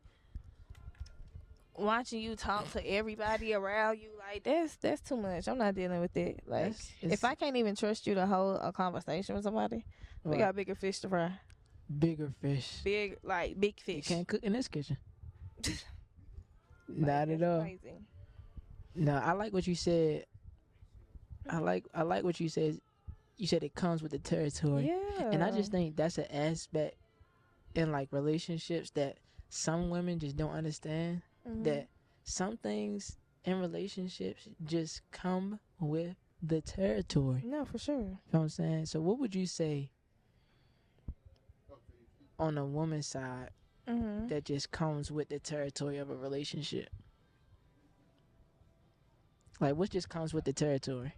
watching you talk to everybody around you, like that's too much. I'm not dealing with it. Like, if I can't even trust you to hold a conversation with somebody, we got bigger fish to fry. Bigger fish. Big fish. You can't cook in this kitchen. Not at all. Crazy. No, I like what you said. I like what you said. You said it comes with the territory. Yeah. And I just think that's an aspect in like relationships that some women just don't understand. That some things in relationships just come with the territory. No, for sure. You know what I'm saying? So what would you say on the woman's side that just comes with the territory of a relationship? Like, what just comes with the territory?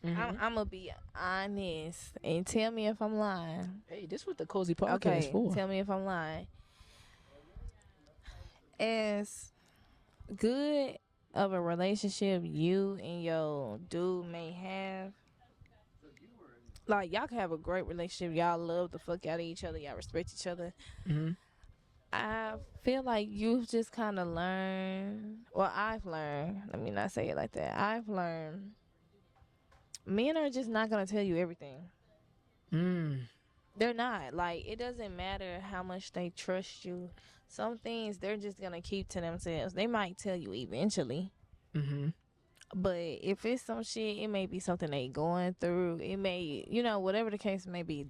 I'm gonna be honest and tell me if I'm lying. Hey, this is what the Cozy Podcast is for. Tell me if I'm lying. As good of a relationship you and your dude may have, like y'all can have a great relationship. Y'all love the fuck out of each other. Y'all respect each other. I feel like you've just kind of learned. Well, I've learned. Let me not say it like that. I've learned. Men are just not going to tell you everything. They're not. Like, it doesn't matter how much they trust you. Some things they're just going to keep to themselves. They might tell you eventually. But if it's some shit, it may be something they going through. It may, whatever the case may be,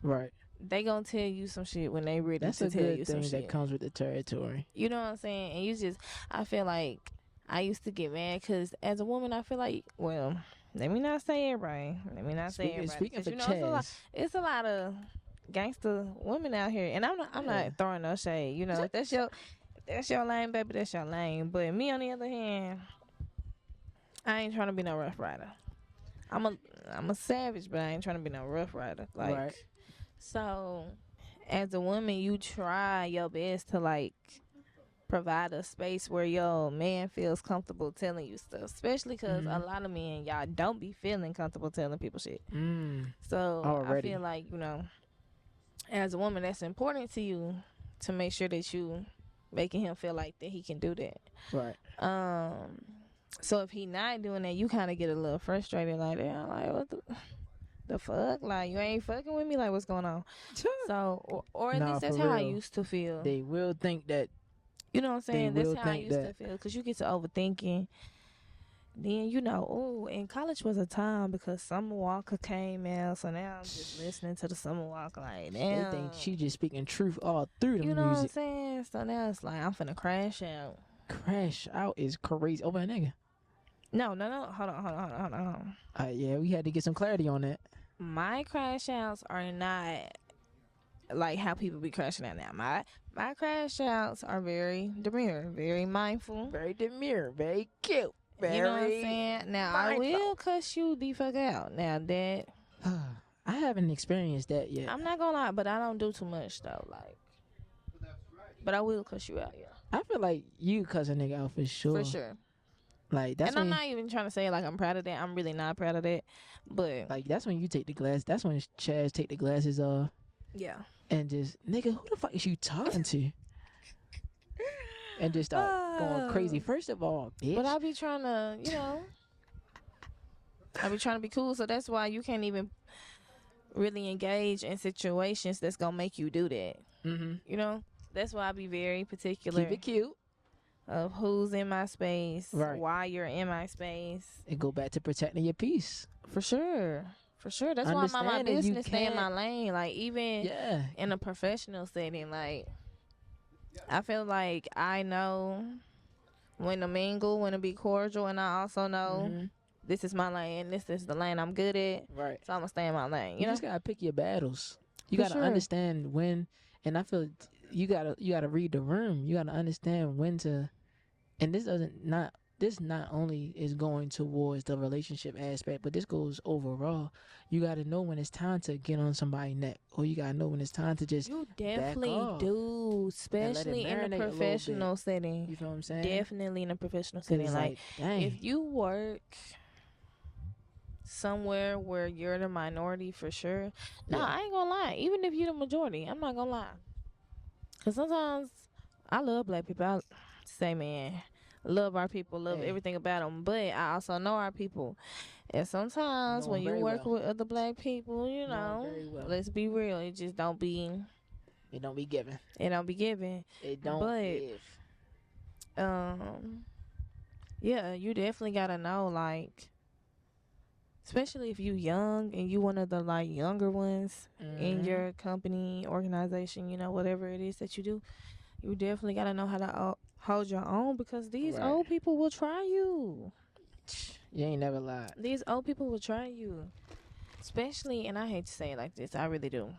Right. they gonna tell you some shit when they ready That's to a tell good you some thing that shit. comes with the territory. You know what I'm saying? And I feel like I used to get mad because as a woman, I feel like, well, let me not say everybody. Speaking for It's a lot of gangster women out here, and I'm not throwing no shade. If that's your lane, baby, that's your lane. But me, on the other hand, I ain't trying to be no rough rider. I'm a savage, but I ain't trying to be no rough rider. Like, right. So, as a woman, you try your best to like provide a space where your man feels comfortable telling you stuff, especially because a lot of men, y'all don't be feeling comfortable telling people shit. So Already. I feel like, as a woman, that's important to you to make sure that you making him feel like that he can do that. Right. So if he not doing that, you kind of get a little frustrated, like, damn, like, what the fuck? Like, you ain't fucking with me? Like, what's going on? So, or at least that's how I used to feel. They will think that. You know what I'm saying? That's how I used to feel. Because you get to overthinking. Then, in college was a time because Summer Walker came out. So now I'm just listening to the Summer Walker like, damn. They think she just speaking truth all through the music. You know what I'm saying? So now it's like, I'm finna crash out. Crash out is crazy. Over a nigga. No. Hold on. Yeah, we had to get some clarity on that. My crash outs are not like how people be crashing out now. My crash outs are very demure, very mindful. Very demure, very cute. Very you know what I'm saying? Now, mindful. I will cuss you the fuck out. Now, that... I haven't experienced that yet. I'm not gonna lie, but I don't do too much, though. Like, but I will cuss you out, yeah. I feel like you cuss a nigga out for sure. For sure. Like, that's and I'm not even trying to say, like, I'm proud of that. I'm really not proud of that. But... like, that's when you take the glass. That's when Chaz take the glasses off. Yeah. And just, nigga, who the fuck is you talking to? And just start going crazy. First of all, bitch. But I be trying to, I be trying to be cool. So that's why you can't even really engage in situations that's going to make you do that. Mm-hmm. That's why I be very particular. Keep it cute. Of who's in my space. Right. Why you're in my space. And go back to protecting your peace. For sure. That's why I'm on my business, stay in my lane. Like, even in a professional setting, like, I feel like I know when to mingle, when to be cordial, and I also know this is my lane, this is the lane I'm good at. Right. So I'm gonna stay in my lane. You just gotta pick your battles. You For gotta sure. understand when, and I feel you gotta read the room. You gotta understand when to, and this not only is going towards the relationship aspect, but this goes overall. You got to know when it's time to get on somebody's neck, or you got to know when it's time to just You definitely back off do, especially in a professional setting. You feel what I'm saying? Definitely in a professional setting. Like, dang. if you work somewhere where you're the minority, for sure. No, I ain't gonna lie. Even if you're the majority, I'm not gonna lie. Because sometimes I love black people. I say, man, love our people, love everything about them. But I also know our people. And sometimes when you work with other black people, let's be real, it just don't be... It don't be given. It don't be given. It don't give. Yeah, you definitely gotta know, like, especially if you young and you one of the, like, younger ones in your company, organization, whatever it is that you do, you definitely gotta know how to hold your own, because these old people will try you. You ain't never lied. These old people will try you. Especially, and I hate to say it like this, I really do.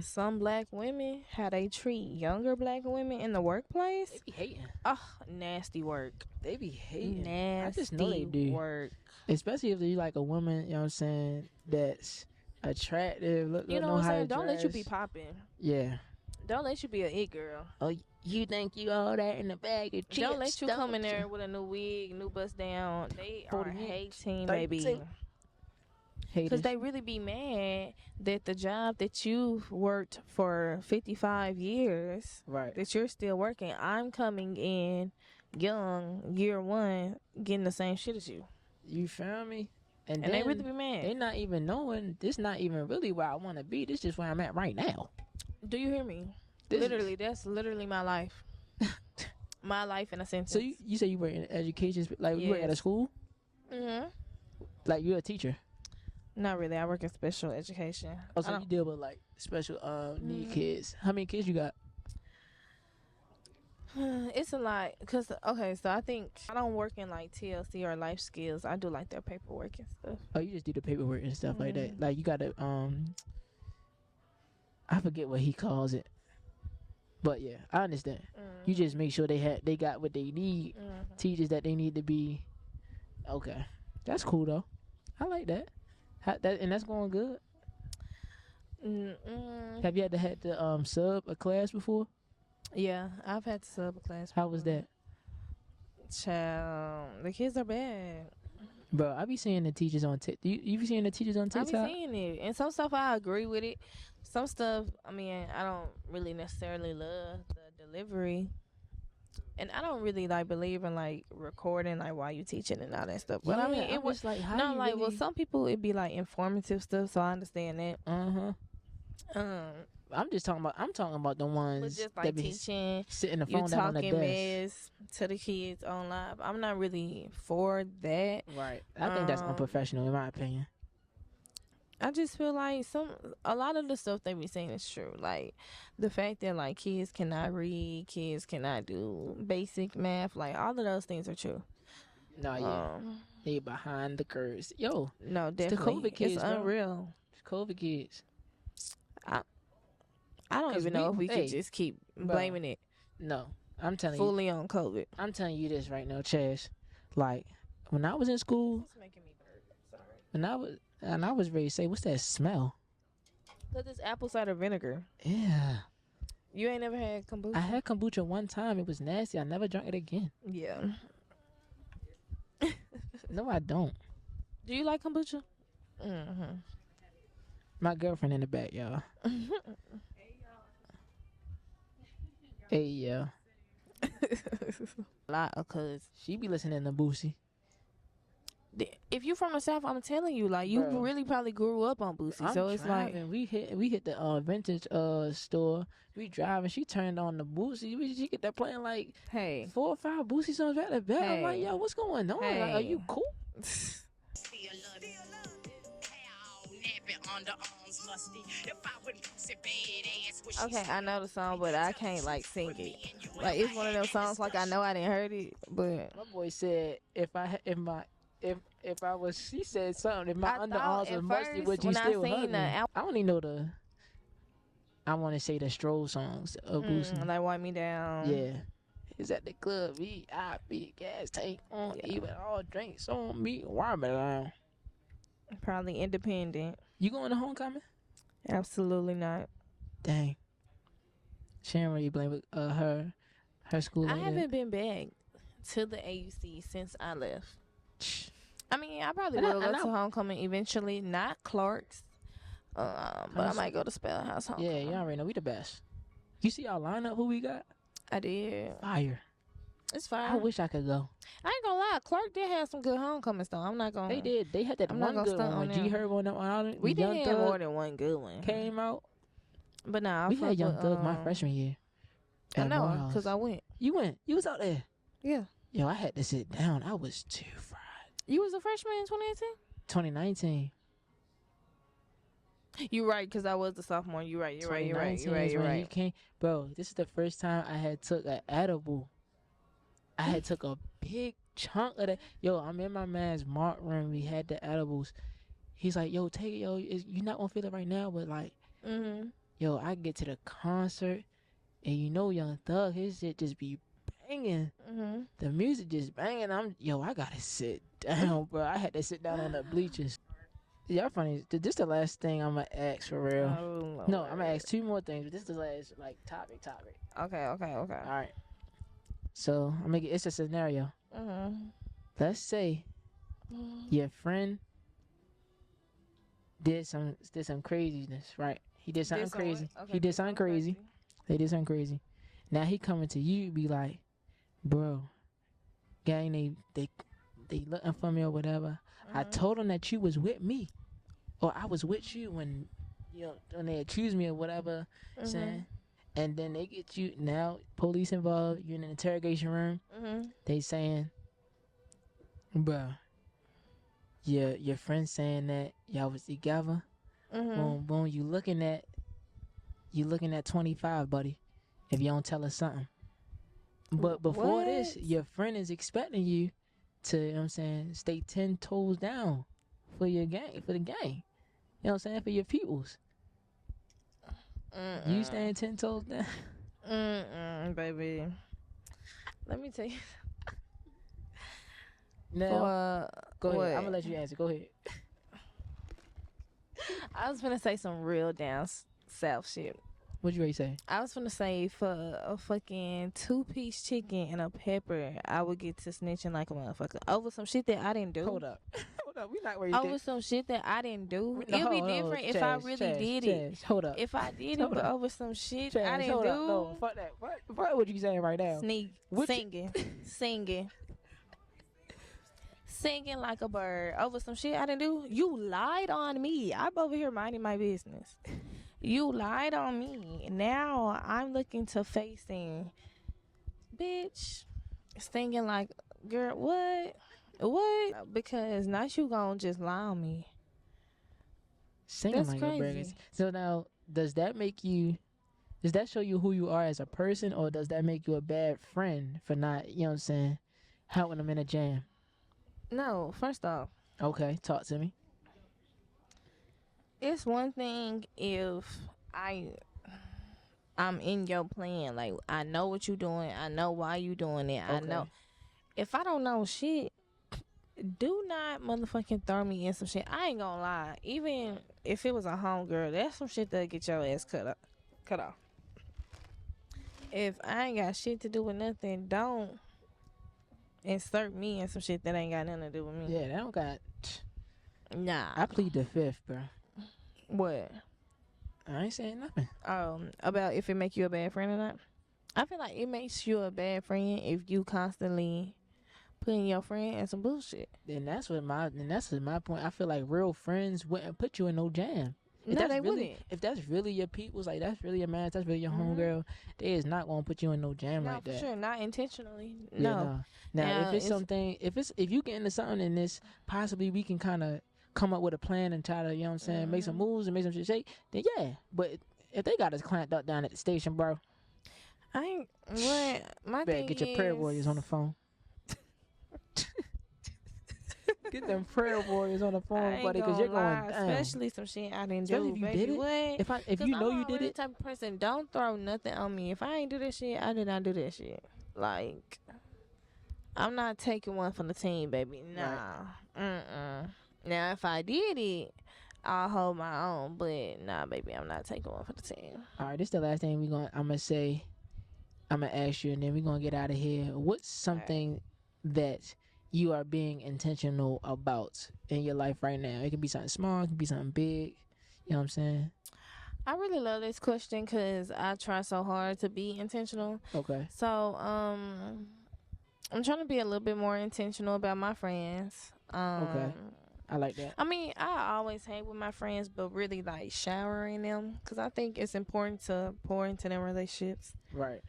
Some black women, how they treat younger black women in the workplace. They be hating. Oh, nasty work. They be hating. Nasty I just know they do. work. Especially if you like a woman, you know what I'm saying, that's attractive. Look, you know what I'm saying? Don't let you be popping. Yeah. Don't let you be a it girl. Oh, you think you all that in the bag of chips? Don't let you come in there with a new wig, new bust down. They are hating, baby. Because they really be mad that the job that you've worked for 55 years, that you're still working, I'm coming in young, year one, getting the same shit as you. You feel me? And they really be mad. They not even knowing, this not even really where I want to be. This just where I'm at right now. Do you hear me? That's literally my life. My life in a sentence. So you say you were in education, like you were at a Yes. school, like you're a teacher. Not really. I work in special education. Oh, so you deal with like special need kids. How many kids you got? It's a lot. Cause okay, so I think I don't work in like TLC or life skills. I do like their paperwork and stuff. Oh, you just do the paperwork and stuff like that. Like you gotta I forget what he calls it, but yeah, I understand. You just make sure they got what they need. Teachers that they need to be. Okay, that's cool though. I like that. And that's going good. Have you had to sub a class before? Yeah, I've had to sub a class. How was that? Child, the kids are bad. Bro, I be seeing the teachers on TikTok. You be seeing the teachers on TikTok? I be seeing it. And some stuff I agree with it. Some stuff, I mean, I don't really necessarily love the delivery. And I don't really like believe in like recording like while you teaching and all that stuff. But yeah, I mean, it was like how no, you like really... well, some people it be like informative stuff, so I understand that. I'm talking about the ones But just that like be teaching, sitting the you phone down on the talking desk. mess to the kids on live. I'm not really for that. Right. I think that's unprofessional in my opinion. I just feel like a lot of the stuff they be saying is true. Like the fact that like kids cannot read, kids cannot do basic math, like all of those things are true. No, yeah. They behind the curves. Yo, no, the definitely. COVID kids, it's bro. unreal. It's COVID kids. I don't even know if we could just keep blaming it. No, I'm telling fully on COVID. I'm telling you this right now, Chaz. Like when I was in school, It's making me burp. Sorry. I was ready to say, what's that smell? Look, it's apple cider vinegar. Yeah. You ain't never had kombucha? I had kombucha one time. It was nasty. I never drank it again. Yeah. No, I don't. Do you like kombucha? Mm-hmm. My girlfriend in the back, y'all. Hey, yeah. A lot of cuz. She be listening to Boosie. If you from the South, I'm telling you, like you really probably grew up on Boosie. So it's driving. like we hit the vintage store. We driving. She turned on the Boosie. She get that playing like 4 or 5 Boosie songs back to back. I'm like, yo, what's going on? Like, are you cool? Okay, I know the song, but I can't like sing it. Like it's one of those songs like I know I didn't heard it, but my boy said if I was, she said something. If my underarms was musty, would you still hug me? I don't even know I want to say the stroll songs of Boosie. Like Wipe Me Down. Yeah. Is at the club, VIP, gas tank on, even all drinks on me, warm it down. Probably Independent. You going to homecoming? Absolutely not. Dang. Sharon, what you blame with her school? I haven't been back to the AUC since I left. I mean, I probably will go to homecoming eventually, not Clark's. But I might go to Spellhouse homecoming. Yeah, you already know we the best. You see our lineup, who we got? I did. Fire. It's fire. I wish I could go. I ain't gonna lie, Clark did have some good homecomings though. I'm not gonna. They did. They had that one good one when G Herb on them. We did have more than one good one. Came out. But nah, we had Young Thug my freshman year. I know, because I went. You went? You was out there? Yeah. Yo, I had to sit down. I was too fried. You was a freshman in 2018? 2019. You right, because I was a sophomore. You right. You're right. He came, bro. This is the first time I had took an edible. I had took a big chunk of that. Yo, I'm in my man's Mark room. We had the edibles. He's like, yo, take it, yo. You're not gonna feel it right now, but like, yo, I get to the concert, and you know, Young Thug, his shit just be banging. The music just banging. I gotta sit down, bro. I had to sit down on the bleachers. Y'all funny. This the last thing I'm gonna ask for real. Oh, no, I'm gonna ask 2 more things, but this is the last like topic. Okay. All right. So I'm gonna it's a scenario. Let's say your friend did some craziness, right? He did something crazy. Okay, He did something crazy. They did something crazy. Now he coming to you, be like, bro, gang, they looking for me or whatever. I told them that you was with me, or I was with you when they accused me or whatever, saying, and then they get you now. Police involved. You're in an interrogation room. They saying, bruh, your friend saying that y'all was together. Boom, boom. You looking at 25, buddy. If you don't tell us something. But before this, your friend is expecting you to, you know what I'm saying, stay 10 toes down for your gang, for the gang. You know what I'm saying? For your peoples. You staying 10 toes down? Baby. Let me tell you. Now, go ahead. I'm gonna let you answer. Go ahead. I was gonna say some real down south shit. What'd you already say? I was gonna say for a fucking 2-piece chicken and a pepper, I would get to snitching like a motherfucker over some shit that I didn't do. Hold up. We not where you over some shit that I didn't do. No, It'd be different if I really did it. Hold up. If I did it, Hold but up. over some shit Chaz, I didn't hold do. up. No, fuck that. What you saying right now? Singing like a bird over some shit I didn't do. You lied on me. I'm over here minding my business. You lied on me. Now I'm looking to facing, bitch, singing like, girl, what? Because not you gonna just lie on me. Singing That's like crazy. a bird. So now, does that show you who you are as a person, or does that make you a bad friend for not, you know what I'm saying, helping them in a jam? No, first off, Okay, talk to me. it's one thing if I'm in your plan. Like, I know what you doing. I know why you doing it. I Okay. know. If I don't know shit, do not motherfucking throw me in some shit. I ain't gonna lie. Even if it was a homegirl, that's some shit that'll get your ass cut off. If I ain't got shit to do with nothing, don't insert me in some shit that ain't got nothing to do with me. Yeah, that don't got. Nah. I plead the fifth, bro. What? I ain't saying nothing. About if it make you a bad friend or not? I feel like it makes you a bad friend if you constantly putting your friend in some bullshit. And that's my point. I feel like real friends wouldn't put you in no jam. No, they wouldn't. If that's really your people's, like that's really your man, that's really your homegirl, they is not gonna put you in no jam No, like for that. sure, not intentionally. Yeah, No. no. Now, if it's something, if you get into something in this, possibly we can kind of come up with a plan and try to, you know what I'm saying, make some moves and make some shit shake. Then yeah, but if they got us clamped up down at the station, bro, I ain't. What my better thing get your prayer warriors on the phone. Get them prayer warriors on the phone, buddy, because you're going down. Especially some shit I didn't Especially do. if you Baby, did it. what? If you know you did I'm it, the type of person. Don't throw nothing on me. If I ain't do that shit, I did not do that shit. Like, I'm not taking one for the team, baby. Nah. Now, if I did it, I'll hold my own. But nah, baby, I'm not taking one for the team. all right, this is the last thing I'm gonna say. I'm gonna ask you, and then we're gonna get out of here. What's something that you are being intentional about in your life right now? It can be something small, it can be something big. You know what I'm saying? I really love this question because I try so hard to be intentional. Okay. So, I'm trying to be a little bit more intentional about my friends. Okay. I like that. I mean, I always hang with my friends, but really like showering them because I think it's important to pour into them relationships. Right.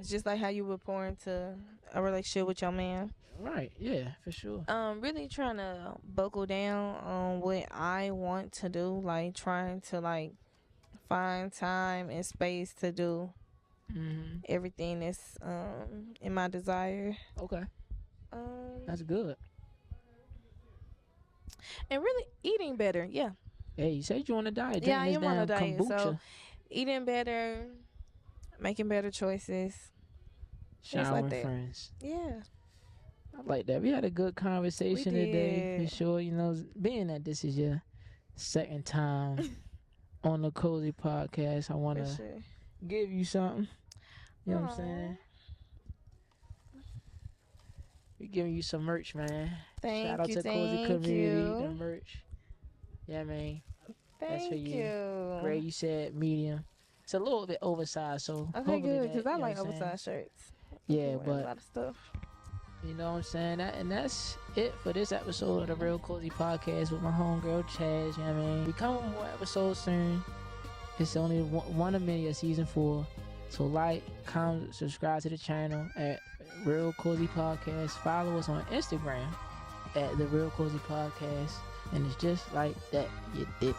Just like how you would pour into a relationship with your man. Right. Yeah, for sure. Really trying to buckle down on what I want to do, like trying to like find time and space to do everything that's in my desire. Okay. That's good. And really eating better, yeah. Hey, you said you on a diet. Yeah, I Drink am this on a damn diet. kombucha. So eating better, making better choices. Things Showering like that. friends. Yeah. I like that. We had a good conversation today, for did. sure. You know, being that this is your second time on the Cozy Podcast, I want For to sure. give you something. You know what I'm saying? We giving you some merch, man. Shout out to Cozy Community, the merch. Yeah, man. That's for Thank you. Gray, you said medium. It's a little bit oversized, so Okay, hopefully good, that, because I you know like what I'm saying? oversized shirts. Yeah, I wear but a lot of stuff. you know what I'm saying? And that's it for this episode of the Real Cozy Podcast with my homegirl Chaz. You know what I mean? We come with more episodes soon. It's only one of many of season 4. So like, comment, subscribe to the channel at Real Cozy Podcast. Follow us on Instagram at the Real Cozy Podcast. And it's just like that. You did.